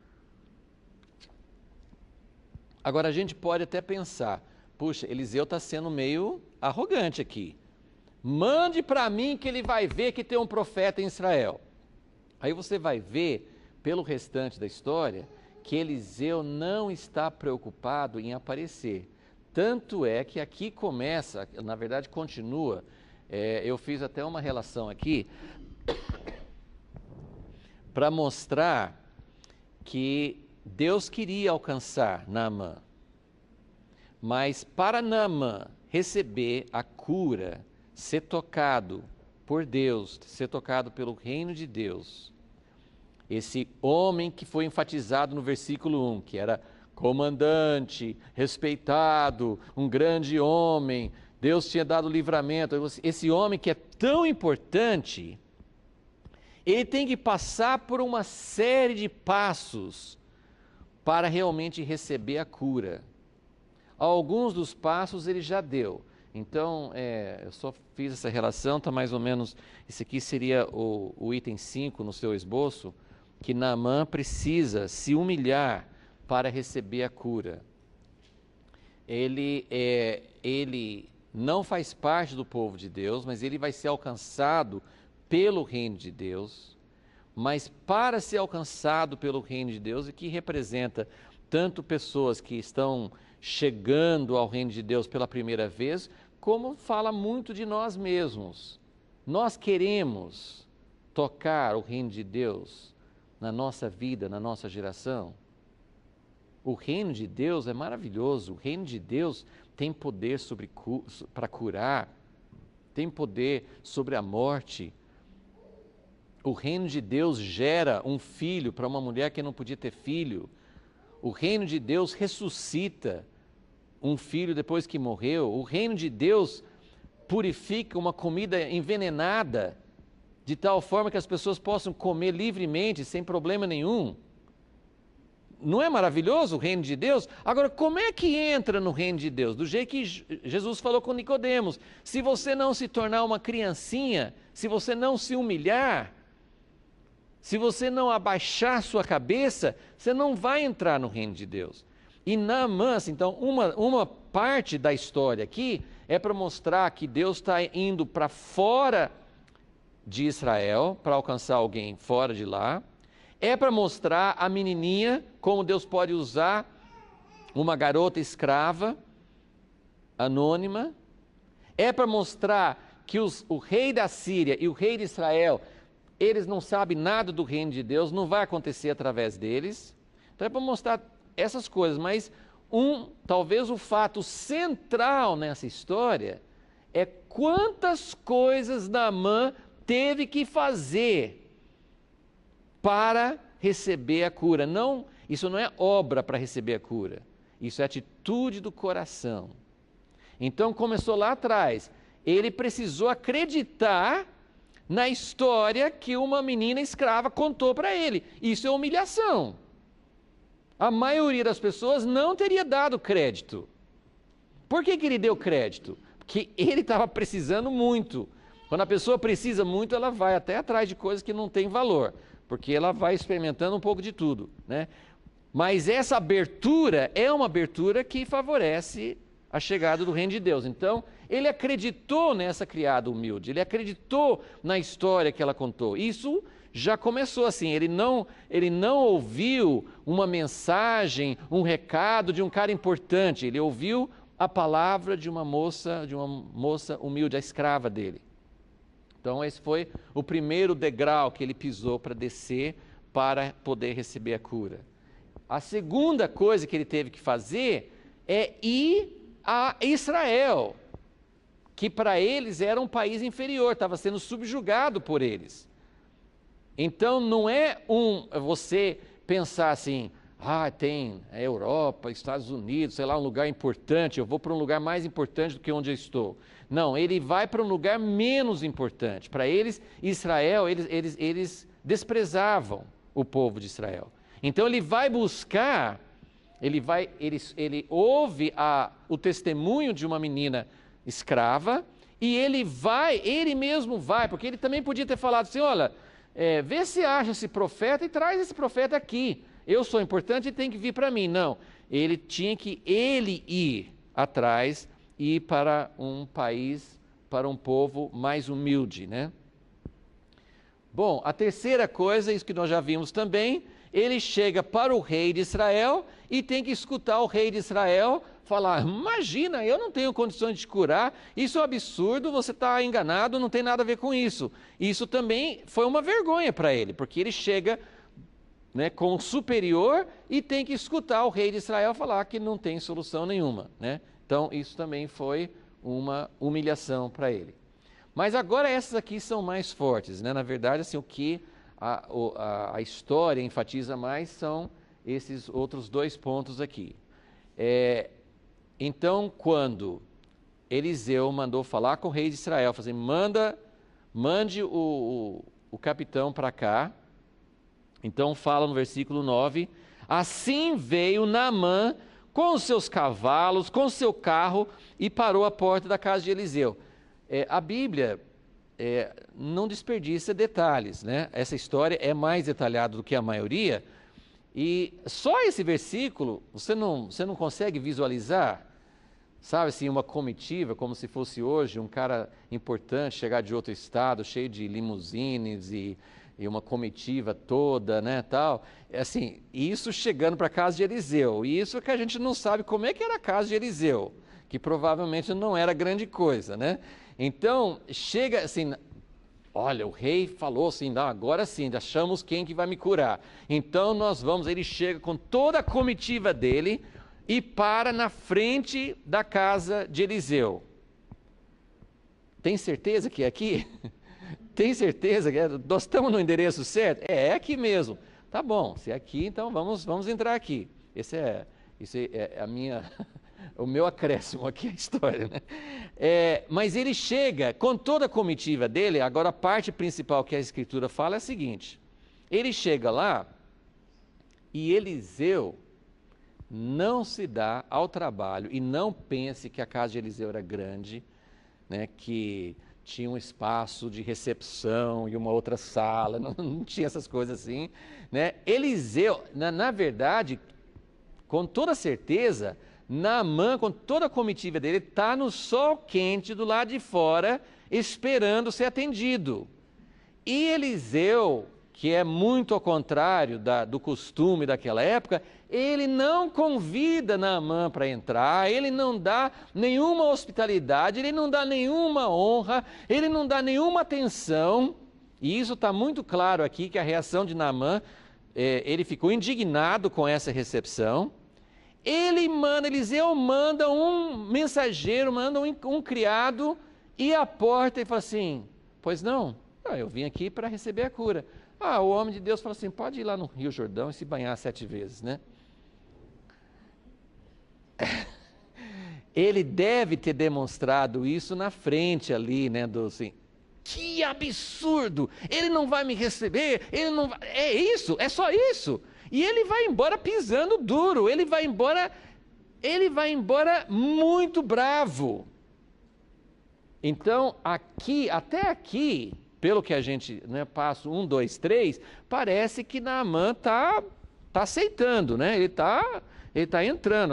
Agora a gente pode até pensar: puxa, Eliseu está sendo meio arrogante aqui. Mande para mim que ele vai ver que tem um profeta em Israel. Aí você vai ver, pelo restante da história, que Eliseu não está preocupado em aparecer. Tanto é que aqui começa, na verdade continua, eu fiz até uma relação aqui, para mostrar que Deus queria alcançar Naamã. Mas para Naamã receber a cura, ser tocado por Deus, ser tocado pelo reino de Deus, esse homem que foi enfatizado no versículo 1, que era comandante, respeitado, um grande homem, Deus tinha dado livramento, esse homem que é tão importante, ele tem que passar por uma série de passos para realmente receber a cura. Alguns dos passos ele já deu. Então, eu só fiz essa relação, está mais ou menos, esse aqui seria o item 5 no seu esboço, que Naamã precisa se humilhar para receber a cura. Ele não faz parte do povo de Deus, mas ele vai ser alcançado pelo reino de Deus. Mas para ser alcançado pelo reino de Deus, e que representa tanto pessoas que estão chegando ao reino de Deus pela primeira vez, como fala muito de nós mesmos. Nós queremos tocar o reino de Deus na nossa vida, na nossa geração. O reino de Deus é maravilhoso, o reino de Deus tem poder para curar, tem poder sobre a morte. O reino de Deus gera um filho para uma mulher que não podia ter filho. o reino de Deus ressuscita um filho depois que morreu. O reino de Deus purifica uma comida envenenada, de tal forma que as pessoas possam comer livremente, sem problema nenhum. Não é maravilhoso o reino de Deus? Agora, como é que entra no reino de Deus? Do jeito que Jesus falou com Nicodemos: se você não se tornar uma criancinha, se você não se humilhar, se você não abaixar sua cabeça, você não vai entrar no reino de Deus. E Naamã, então, uma parte da história aqui é para mostrar que Deus está indo para fora de Israel, para alcançar alguém fora de lá. É para mostrar a menininha, como Deus pode usar uma garota escrava, anônima. É para mostrar que o rei da Síria e o rei de Israel, eles não sabem nada do reino de Deus, não vai acontecer através deles. Então é para mostrar essas coisas, mas talvez o fato central nessa história é quantas coisas Naamã teve que fazer para receber a cura. Não, isso não é obra para receber a cura, isso é atitude do coração. Então começou lá atrás, ele precisou acreditar na história que uma menina escrava contou para ele. Isso é humilhação. A maioria das pessoas não teria dado crédito. Por que ele deu crédito? Porque ele estava precisando muito. Quando a pessoa precisa muito, ela vai até atrás de coisas que não têm valor, porque ela vai experimentando um pouco de tudo, né? Mas essa abertura é uma abertura que favorece a chegada do reino de Deus. Então, ele acreditou nessa criada humilde, ele acreditou na história que ela contou. Isso já começou assim, ele não ouviu uma mensagem, um recado de um cara importante, ele ouviu a palavra de uma moça humilde, a escrava dele. Então esse foi o primeiro degrau que ele pisou para descer, para poder receber a cura. A segunda coisa que ele teve que fazer é ir a Israel, que para eles era um país inferior, estava sendo subjugado por eles. Então não é você pensar assim, tem a Europa, Estados Unidos, sei lá, um lugar importante, eu vou para um lugar mais importante do que onde eu estou. Não, ele vai para um lugar menos importante. Para eles, Israel, eles desprezavam o povo de Israel. Então ele vai buscar, ele ouve o testemunho de uma menina escrava, e ele mesmo vai, porque ele também podia ter falado assim, olha, vê se acha esse profeta e traz esse profeta aqui. Eu sou importante e tem que vir para mim. Não, ele tinha que ir atrás e ir para um país, para um povo mais humilde, né? Bom, a terceira coisa, isso que nós já vimos também, ele chega para o rei de Israel e tem que escutar o rei de Israel falar, imagina, eu não tenho condições de te curar, isso é um absurdo, você está enganado, não tem nada a ver com isso. Isso também foi uma vergonha para ele, porque ele chega, né, com o superior e tem que escutar o rei de Israel falar que não tem solução nenhuma, né? Então isso também foi uma humilhação para ele. Mas agora essas aqui são mais fortes, né? Na verdade, assim, o que a história enfatiza mais são esses outros dois pontos aqui. Então, quando Eliseu mandou falar com o rei de Israel, fazer, mande o capitão para cá. Então fala no versículo 9, assim veio Naamã com os seus cavalos, com o seu carro, e parou à porta da casa de Eliseu. A Bíblia não desperdiça detalhes, né? Essa história é mais detalhada do que a maioria, e só esse versículo, você não consegue visualizar, sabe assim, uma comitiva, como se fosse hoje, um cara importante chegar de outro estado, cheio de limusines e uma comitiva toda, né, tal, assim, isso chegando para a casa de Eliseu, e isso que a gente não sabe como é que era a casa de Eliseu, que provavelmente não era grande coisa, né? Então, chega assim, olha, o rei falou assim, não, agora sim, achamos quem que vai me curar, então nós vamos, ele chega com toda a comitiva dele e para na frente da casa de Eliseu. Tem certeza que é aqui? Tem certeza que nós estamos no endereço certo? É aqui mesmo. Tá bom, se é aqui, então vamos entrar aqui. Isso é a minha, o meu acréscimo aqui à história, né? Mas ele chega com toda a comitiva dele. Agora a parte principal que a Escritura fala é a seguinte: ele chega lá e Eliseu não se dá ao trabalho, e não pense que a casa de Eliseu era grande, né, que tinha um espaço de recepção e uma outra sala, não tinha essas coisas assim, né? Eliseu, na verdade, com toda certeza, Naamã, com toda a comitiva dele, está no sol quente do lado de fora, esperando ser atendido. E Eliseu, que é muito ao contrário do costume daquela época, ele não convida Naamã para entrar, ele não dá nenhuma hospitalidade, ele não dá nenhuma honra, ele não dá nenhuma atenção. E isso está muito claro aqui, que a reação de Naamã, ele ficou indignado com essa recepção. Eliseu manda um mensageiro, manda um criado, e à porta e fala assim: pois não, eu vim aqui para receber a cura. O homem de Deus fala assim: pode ir lá no Rio Jordão e se banhar 7 vezes, né? Ele deve ter demonstrado isso na frente ali, né, assim, que absurdo, ele não vai me receber, ele não vai, é isso, é só isso. E ele vai embora pisando duro, ele vai embora muito bravo. Então, até aqui, pelo que a gente, né, passo 1, 2, 3, parece que Naamã tá aceitando, né? Ele tá entrando,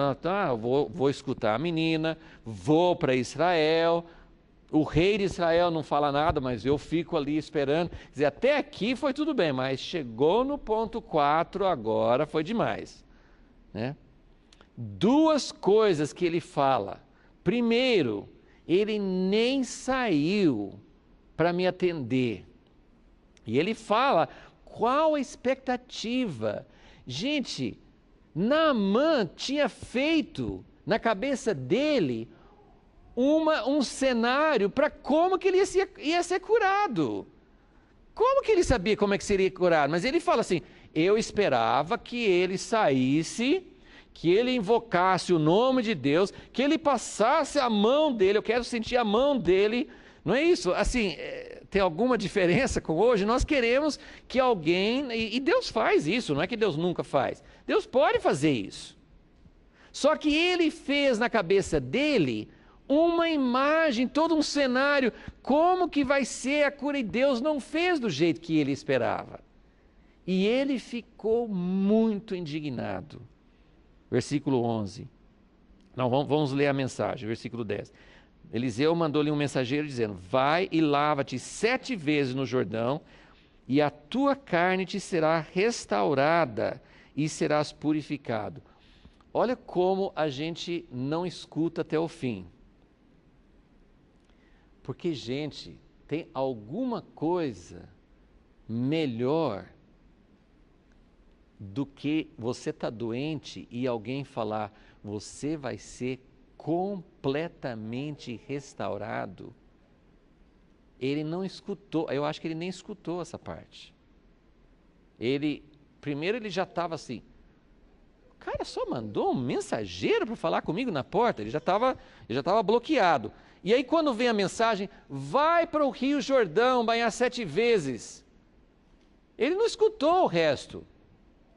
vou escutar a menina, vou para Israel. O rei de Israel não fala nada, mas eu fico ali esperando. Quer dizer, até aqui foi tudo bem, mas chegou no ponto 4, agora foi demais, né? 2 coisas que ele fala. Primeiro, ele nem saiu para me atender. E ele fala, qual a expectativa? Gente, Naamã tinha feito na cabeça dele um cenário para como que ele ia ser curado. Como que ele sabia como é que seria curado? Mas ele fala assim: eu esperava que ele saísse, que ele invocasse o nome de Deus, que ele passasse a mão dele, eu quero sentir a mão dele. Não é isso? Assim, tem alguma diferença com hoje? Nós queremos que alguém, e Deus faz isso, não é que Deus nunca faz. Deus pode fazer isso. Só que ele fez na cabeça dele uma imagem, todo um cenário, como que vai ser a cura, e Deus não fez do jeito que ele esperava. E ele ficou muito indignado. Versículo 11. Não, vamos ler a mensagem, versículo 10. Eliseu mandou-lhe um mensageiro dizendo: vai e lava-te 7 vezes no Jordão, e a tua carne te será restaurada e serás purificado. Olha como a gente não escuta até o fim. Porque, gente, tem alguma coisa melhor do que você estar doente e alguém falar: você vai ser completamente restaurado. Ele não escutou, eu acho que ele nem escutou essa parte. Primeiro ele já estava assim, o cara só mandou um mensageiro para falar comigo na porta, ele já estava bloqueado. E aí quando vem a mensagem: vai para o Rio Jordão banhar 7 vezes, ele não escutou o resto.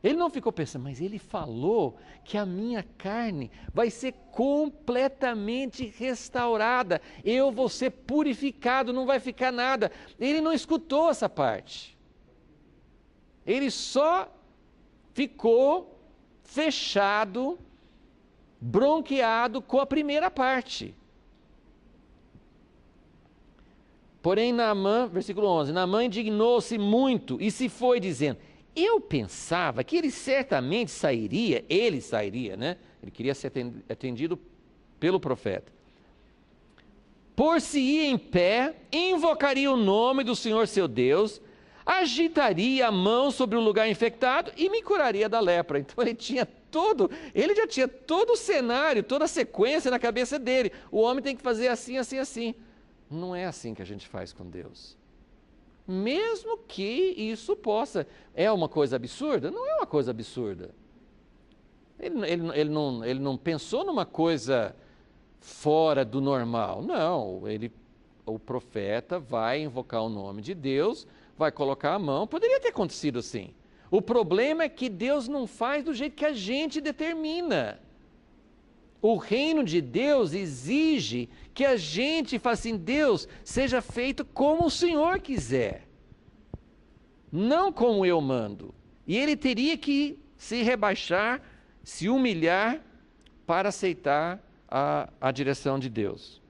Ele não ficou pensando, mas ele falou que a minha carne vai ser completamente restaurada, eu vou ser purificado, não vai ficar nada. Ele não escutou essa parte. Ele só ficou fechado, bronqueado com a primeira parte. Porém, Naamã, versículo 11, Naamã indignou-se muito e se foi dizendo: eu pensava que ele certamente sairia, né? Ele queria ser atendido pelo profeta. Por-se-ia em pé, invocaria o nome do Senhor seu Deus, agitaria a mão sobre o lugar infectado e me curaria da lepra. Então ele já tinha todo o cenário, toda a sequência na cabeça dele. O homem tem que fazer assim, assim, assim. Não é assim que a gente faz com Deus. Mesmo que isso possa... É uma coisa absurda? Não é uma coisa absurda. Ele não pensou numa coisa fora do normal. Não, o profeta vai invocar o nome de Deus, vai colocar a mão. Poderia ter acontecido assim. O problema é que Deus não faz do jeito que a gente determina. O reino de Deus exige que a gente faça assim: Deus, seja feito como o Senhor quiser, não como eu mando. E ele teria que se rebaixar, se humilhar para aceitar a direção de Deus.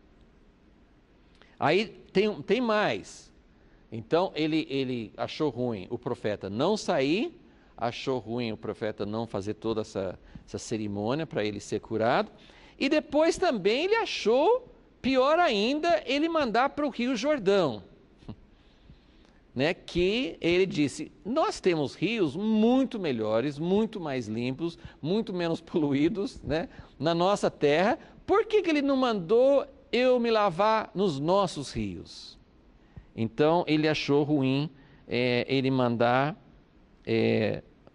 Aí tem mais. Então ele achou ruim o profeta não sair, achou ruim o profeta não fazer toda essa cerimônia para ele ser curado, e depois também ele achou pior ainda ele mandar para o Rio Jordão, né? Que ele disse: nós temos rios muito melhores, muito mais limpos, muito menos poluídos, né, na nossa terra, por que ele não mandou eu me lavar nos nossos rios? Então ele achou ruim ele mandar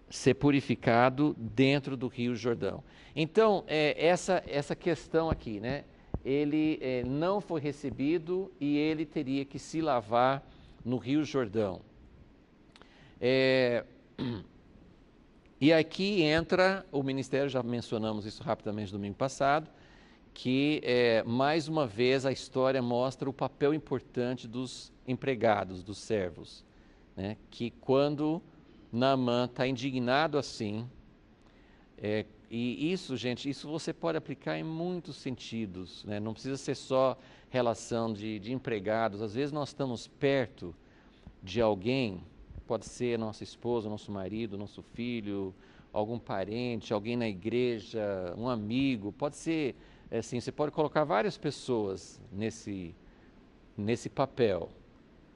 ser purificado dentro do Rio Jordão. Então essa questão aqui, né? Ele não foi recebido e ele teria que se lavar no Rio Jordão. E aqui entra o ministério, já mencionamos isso rapidamente no domingo passado, que mais uma vez a história mostra o papel importante dos empregados, dos servos, né? Que quando Naamã está indignado assim, e isso, gente, isso você pode aplicar em muitos sentidos, né? Não precisa ser só relação de empregados. Às vezes nós estamos perto de alguém, pode ser nossa esposa, nosso marido, nosso filho, algum parente, alguém na igreja, um amigo, pode ser assim, você pode colocar várias pessoas nesse papel.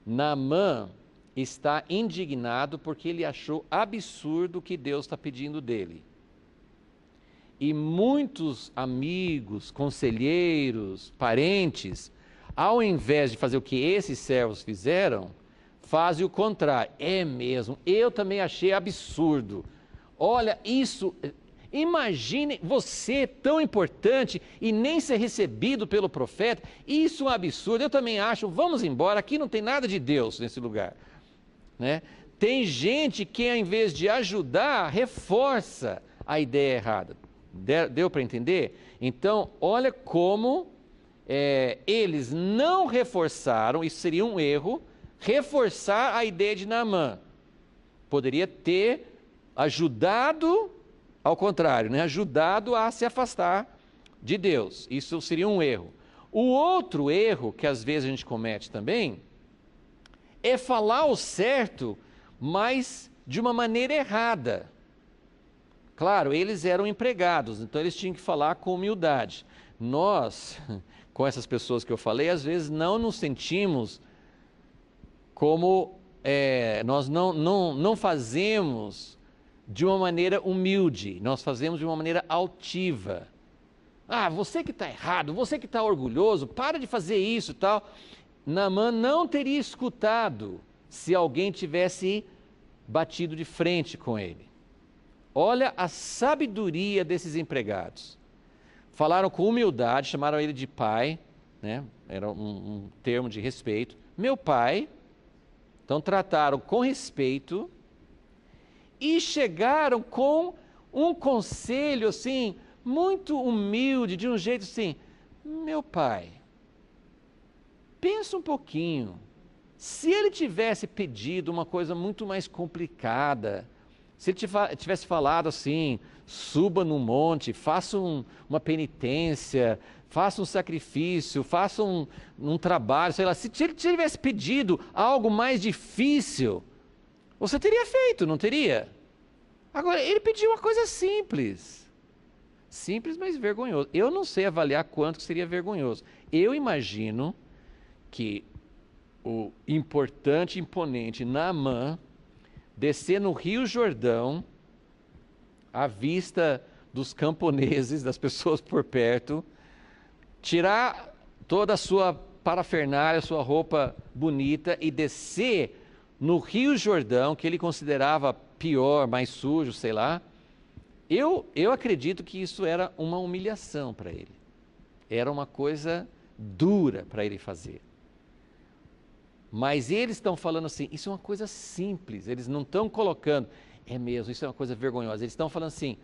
Naamã está indignado porque ele achou absurdo o que Deus está pedindo dele. E muitos amigos, conselheiros, parentes, ao invés de fazer o que esses servos fizeram, fazem o contrário. É mesmo, eu também achei absurdo. Olha, isso, imagine você tão importante e nem ser recebido pelo profeta. Isso é um absurdo, eu também acho, vamos embora, aqui não tem nada de Deus nesse lugar, né? Tem gente que, ao invés de ajudar, reforça a ideia errada. Deu para entender? Então, olha como eles não reforçaram, isso seria um erro, reforçar a ideia de Naamã. Poderia ter ajudado, ao contrário, né? Ajudado a se afastar de Deus. Isso seria um erro. O outro erro que às vezes a gente comete também é falar o certo, mas de uma maneira errada. Claro, eles eram empregados, então eles tinham que falar com humildade. Nós, com essas pessoas que eu falei, às vezes não nos sentimos como, nós não fazemos de uma maneira humilde, nós fazemos de uma maneira altiva. Ah, você que está errado, você que está orgulhoso, para de fazer isso e tal. Naamã não teria escutado se alguém tivesse batido de frente com ele. Olha a sabedoria desses empregados. Falaram com humildade, chamaram ele de pai, né? Era um termo de respeito. Meu pai. Então trataram com respeito e chegaram com um conselho assim, muito humilde, de um jeito assim: meu pai, pensa um pouquinho, se ele tivesse pedido uma coisa muito mais complicada, se ele tivesse falado assim: suba no monte, faça uma penitência, faça um sacrifício, faça um trabalho, sei lá, se ele tivesse pedido algo mais difícil, você teria feito, não teria? Agora, ele pediu uma coisa simples, mas vergonhoso. Eu não sei avaliar quanto seria vergonhoso. Eu imagino que o importante, imponente Naamã descer no Rio Jordão, à vista dos camponeses, das pessoas por perto, tirar toda a sua parafernália, sua roupa bonita e descer no Rio Jordão, que ele considerava pior, mais sujo, sei lá, Eu acredito que isso era uma humilhação para ele. Era uma coisa dura para ele fazer. Mas eles estão falando assim, isso é uma coisa simples, eles não estão colocando, é mesmo, isso é uma coisa vergonhosa, eles estão falando assim,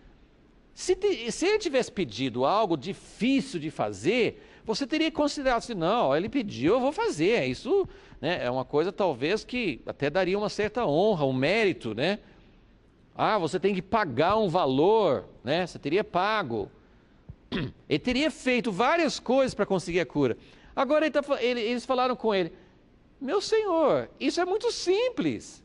se ele tivesse pedido algo difícil de fazer, você teria considerado assim, não, ele pediu, eu vou fazer, isso, né, é uma coisa talvez que até daria uma certa honra, um mérito, né? Ah, você tem que pagar um valor, né? Você teria pago. Ele teria feito várias coisas para conseguir a cura. Agora eles falaram com ele, meu senhor, isso é muito simples.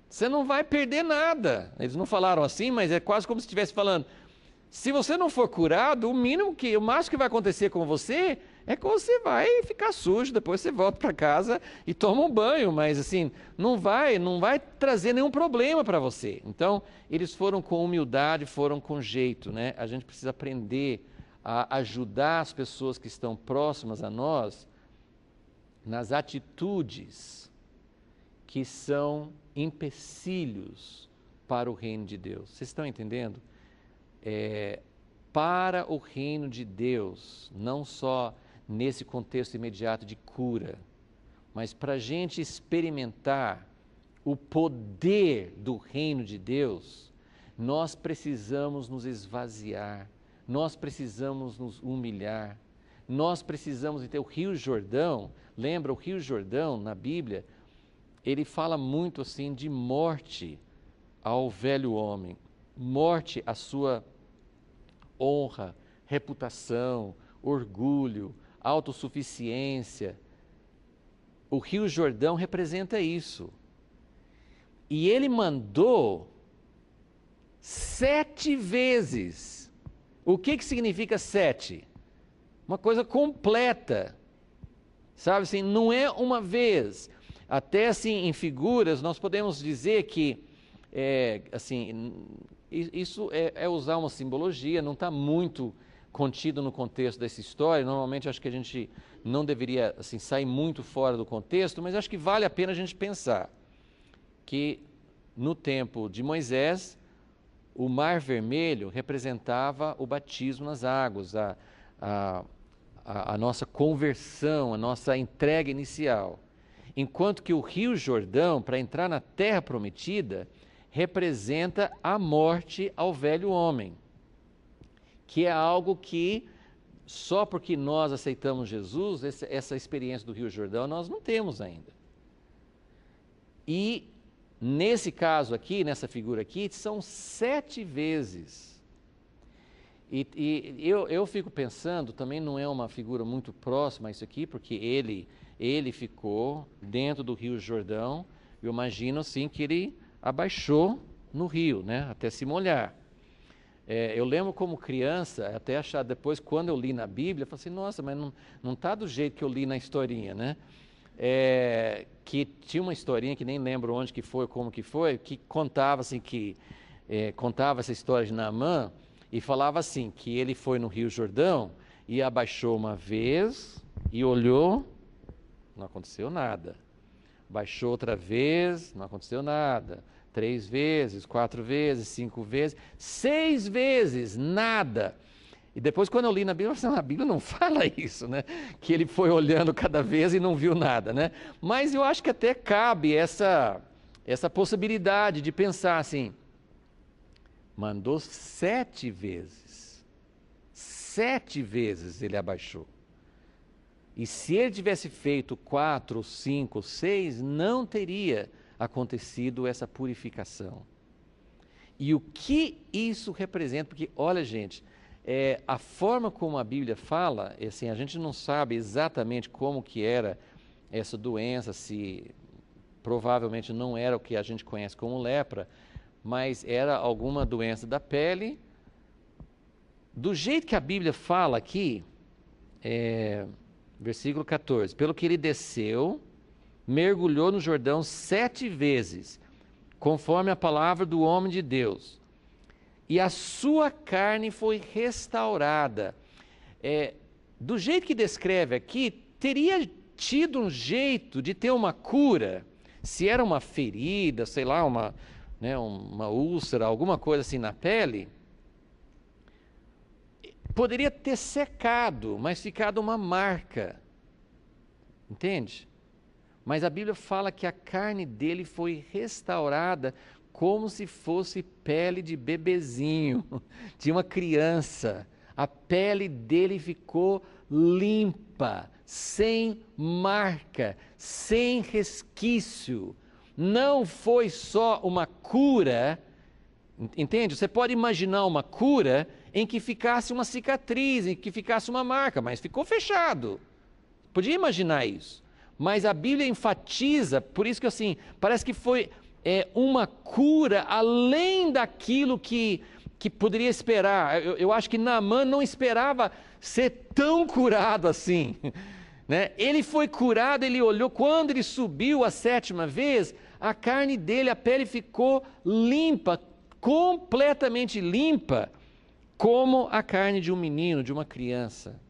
Você não vai perder nada. Eles não falaram assim, mas é quase como se estivesse falando, se você não for curado, o máximo que vai acontecer com você é que você vai ficar sujo, depois você volta para casa e toma um banho, mas assim, não vai trazer nenhum problema para você. Então, eles foram com humildade, foram com jeito, né? A gente precisa aprender a ajudar as pessoas que estão próximas a nós nas atitudes que são empecilhos para o reino de Deus. Vocês estão entendendo? Para o reino de Deus, não só nesse contexto imediato de cura, mas para a gente experimentar o poder do reino de Deus, nós precisamos nos esvaziar, nós precisamos nos humilhar, nós precisamos ter o Rio Jordão. Lembra, o Rio Jordão, na Bíblia, ele fala muito assim de morte ao velho homem, morte à sua honra, reputação, orgulho, autossuficiência. O Rio Jordão representa isso. E ele mandou 7 vezes. O que significa 7? Uma coisa completa. Sabe assim, não é uma vez. Até assim, em figuras, nós podemos dizer que, isso é usar uma simbologia, não está muito contido no contexto dessa história. Normalmente, acho que a gente não deveria assim, sair muito fora do contexto, mas acho que vale a pena a gente pensar que, no tempo de Moisés, o Mar Vermelho representava o batismo nas águas, a nossa conversão, a nossa entrega inicial. Enquanto que o Rio Jordão, para entrar na Terra Prometida, representa a morte ao velho homem, que é algo que, só porque nós aceitamos Jesus, essa experiência do Rio Jordão, nós não temos ainda. E, nesse caso aqui, nessa figura aqui, são 7 vezes. E eu fico pensando, também não é uma figura muito próxima a isso aqui, porque ele ficou dentro do Rio Jordão. Eu imagino assim que ele abaixou no rio, né, até se molhar. Eu lembro como criança, até achar depois, quando eu li na Bíblia, eu falei assim, nossa, mas não está do jeito que eu li na historinha, né? Que tinha uma historinha que nem lembro onde que foi, como que foi, que contava assim contava essa história de Naamã e falava assim, que ele foi no Rio Jordão e abaixou uma vez e olhou, não aconteceu nada. Baixou outra vez, não aconteceu nada. 3 vezes, 4 vezes, 5 vezes, 6 vezes, nada. E depois, quando eu li na Bíblia, eu falei, a Bíblia não fala isso, né? Que ele foi olhando cada vez e não viu nada, né? Mas eu acho que até cabe essa possibilidade de pensar assim, mandou 7 vezes. 7 vezes ele abaixou. E se ele tivesse feito 4, 5, 6, não teria acontecido essa purificação. E o que isso representa? Porque, olha, gente, a forma como a Bíblia fala, assim, a gente não sabe exatamente como que era essa doença, se provavelmente não era o que a gente conhece como lepra, mas era alguma doença da pele. Do jeito que a Bíblia fala aqui, versículo 14, pelo que ele desceu, mergulhou no Jordão 7 vezes, conforme a palavra do homem de Deus, e a sua carne foi restaurada. Do jeito que descreve aqui, teria tido um jeito de ter uma cura, se era uma ferida, sei lá, né, uma úlcera, alguma coisa assim na pele, poderia ter secado, mas ficado uma marca. Entende? Mas a Bíblia fala que a carne dele foi restaurada como se fosse pele de bebezinho, de uma criança. A pele dele ficou limpa, sem marca, sem resquício. Não foi só uma cura, entende? Você pode imaginar uma cura em que ficasse uma cicatriz, em que ficasse uma marca, mas ficou fechado. Podia imaginar isso. Mas a Bíblia enfatiza, por isso que assim, parece que foi uma cura além daquilo que poderia esperar. Eu acho que Naamã não esperava ser tão curado assim. Né? Ele foi curado, ele olhou, quando ele subiu a 7ª vez, a carne dele, a pele ficou limpa, completamente limpa, como a carne de um menino, de uma criança.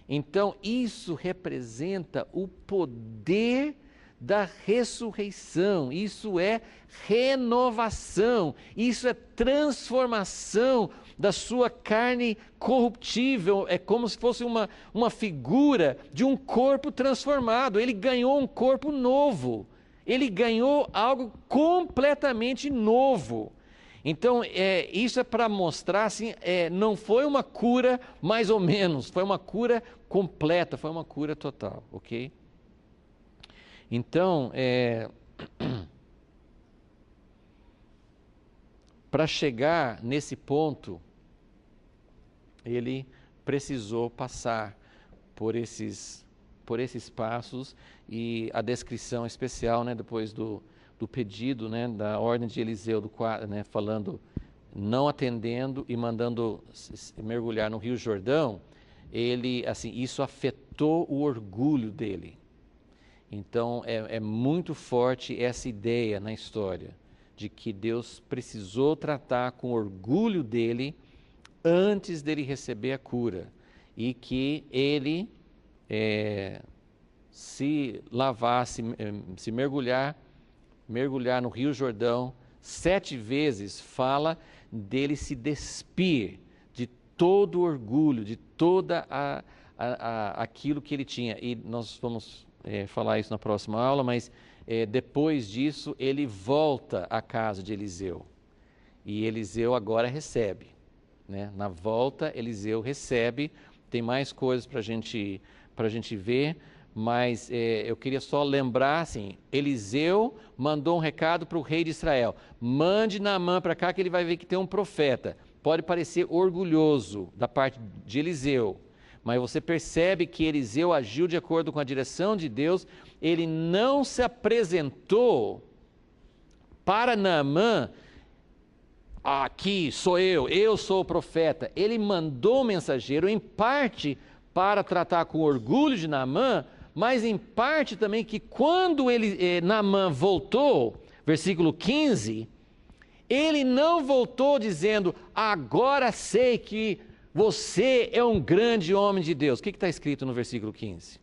Então, isso representa o poder da ressurreição, isso é renovação, isso é transformação da sua carne corruptível, é como se fosse uma figura de um corpo transformado. Ele ganhou um corpo novo, ele ganhou algo completamente novo. Então, isso é para mostrar, assim, não foi uma cura mais ou menos, foi uma cura completa, foi uma cura total, ok? Então, para chegar nesse ponto, ele precisou passar por esses passos, e a descrição especial, né, depois do pedido, né, da ordem de Eliseu, né, falando, não atendendo e mandando mergulhar no Rio Jordão, isso afetou o orgulho dele. Então, é muito forte essa ideia na história, de que Deus precisou tratar com o orgulho dele antes dele receber a cura, e que ele se lavasse, se mergulhar no Rio Jordão 7 vezes, fala dele se despir de todo o orgulho, de toda aquilo que ele tinha. E nós vamos falar isso na próxima aula, mas depois disso ele volta à casa de Eliseu. E Eliseu agora recebe. Né? Na volta, Eliseu recebe. Tem mais coisas para a gente ver, mas eu queria só lembrar, assim, Eliseu mandou um recado para o rei de Israel: mande Naamã para cá que ele vai ver que tem um profeta. Pode parecer orgulhoso da parte de Eliseu, mas você percebe que Eliseu agiu de acordo com a direção de Deus. Ele não se apresentou para Naamã: aqui sou eu sou o profeta. Ele mandou um mensageiro, em parte para tratar com o orgulho de Naamã, mas em parte também que quando Naamã voltou, versículo 15, ele não voltou dizendo: agora sei que você é um grande homem de Deus. O que está escrito no versículo 15?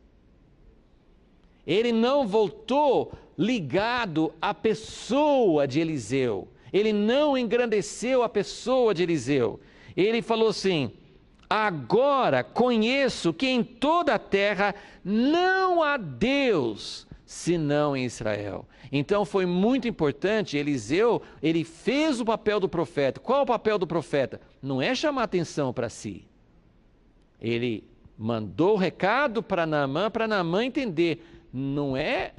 Ele não voltou ligado à pessoa de Eliseu. Ele não engrandeceu a pessoa de Eliseu. Ele falou assim: agora conheço que em toda a terra não há Deus senão em Israel. Então foi muito importante. Eliseu, ele fez o papel do profeta. Qual o papel do profeta? Não é chamar atenção para si. Ele mandou o recado para Naamã entender. Não é,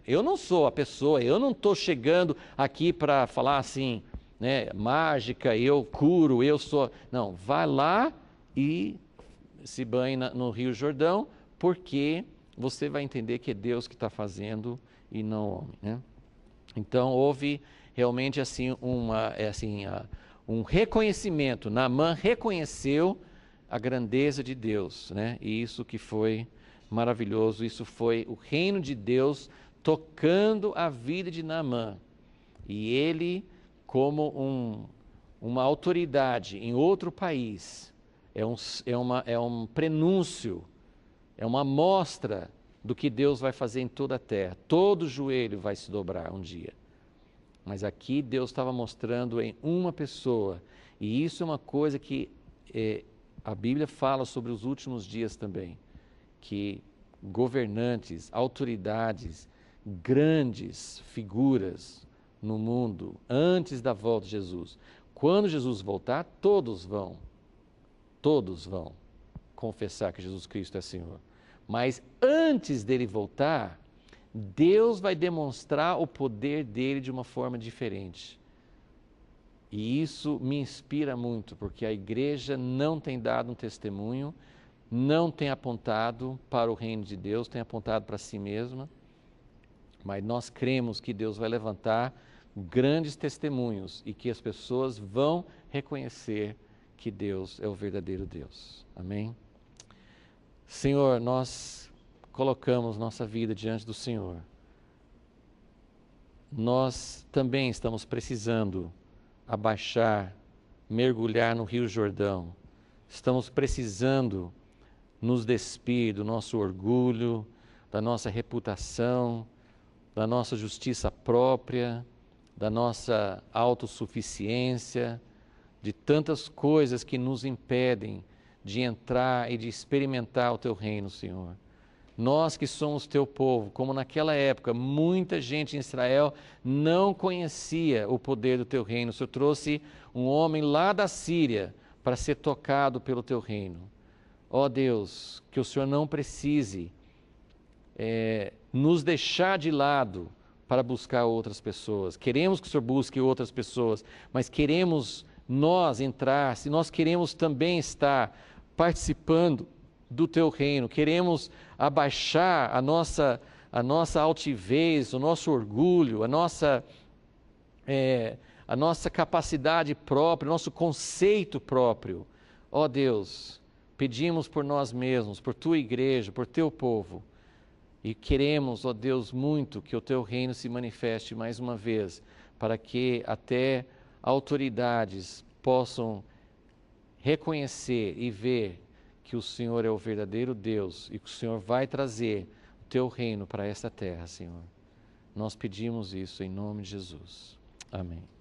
eu não sou a pessoa, eu não estou chegando aqui para falar assim, né, mágica, eu curo, eu sou. Não, vai lá e se banhe no Rio Jordão, porque você vai entender que é Deus que está fazendo e não o homem. Né? Então houve realmente assim um reconhecimento. Naamã reconheceu a grandeza de Deus, né? E isso que foi maravilhoso. Isso foi o reino de Deus tocando a vida de Naamã. E ele, como uma autoridade em outro país, é um prenúncio, é uma amostra do que Deus vai fazer em toda a terra. Todo joelho vai se dobrar um dia. Mas aqui Deus estava mostrando em uma pessoa. E isso é uma coisa que a Bíblia fala sobre os últimos dias também. Que governantes, autoridades, grandes figuras no mundo, antes da volta de Jesus, quando Jesus voltar, todos vão confessar que Jesus Cristo é Senhor. Mas antes dele voltar, Deus vai demonstrar o poder dele de uma forma diferente. E isso me inspira muito, porque a igreja não tem dado um testemunho, não tem apontado para o reino de Deus, tem apontado para si mesma, mas nós cremos que Deus vai levantar grandes testemunhos e que as pessoas vão reconhecer que Deus é o verdadeiro Deus. Amém? Senhor, nós colocamos nossa vida diante do Senhor. Nós também estamos precisando abaixar, mergulhar no Rio Jordão. Estamos precisando nos despir do nosso orgulho, da nossa reputação, da nossa justiça própria, da nossa autossuficiência, de tantas coisas que nos impedem de entrar e de experimentar o Teu reino, Senhor. Nós que somos Teu povo, como naquela época, muita gente em Israel não conhecia o poder do Teu reino. O Senhor trouxe um homem lá da Síria para ser tocado pelo Teu reino. Ó Deus, que o Senhor não precise nos deixar de lado para buscar outras pessoas. Queremos que o Senhor busque outras pessoas, mas queremos nós entrar, se nós queremos também estar participando do Teu reino, queremos abaixar a nossa altivez, o nosso orgulho, a nossa capacidade própria, o nosso conceito próprio. Ó Deus, pedimos por nós mesmos, por Tua igreja, por Teu povo, e queremos, ó Deus, muito que o Teu reino se manifeste mais uma vez, para que até autoridades possam reconhecer e ver que o Senhor é o verdadeiro Deus e que o Senhor vai trazer o Teu reino para esta terra, Senhor. Nós pedimos isso em nome de Jesus. Amém.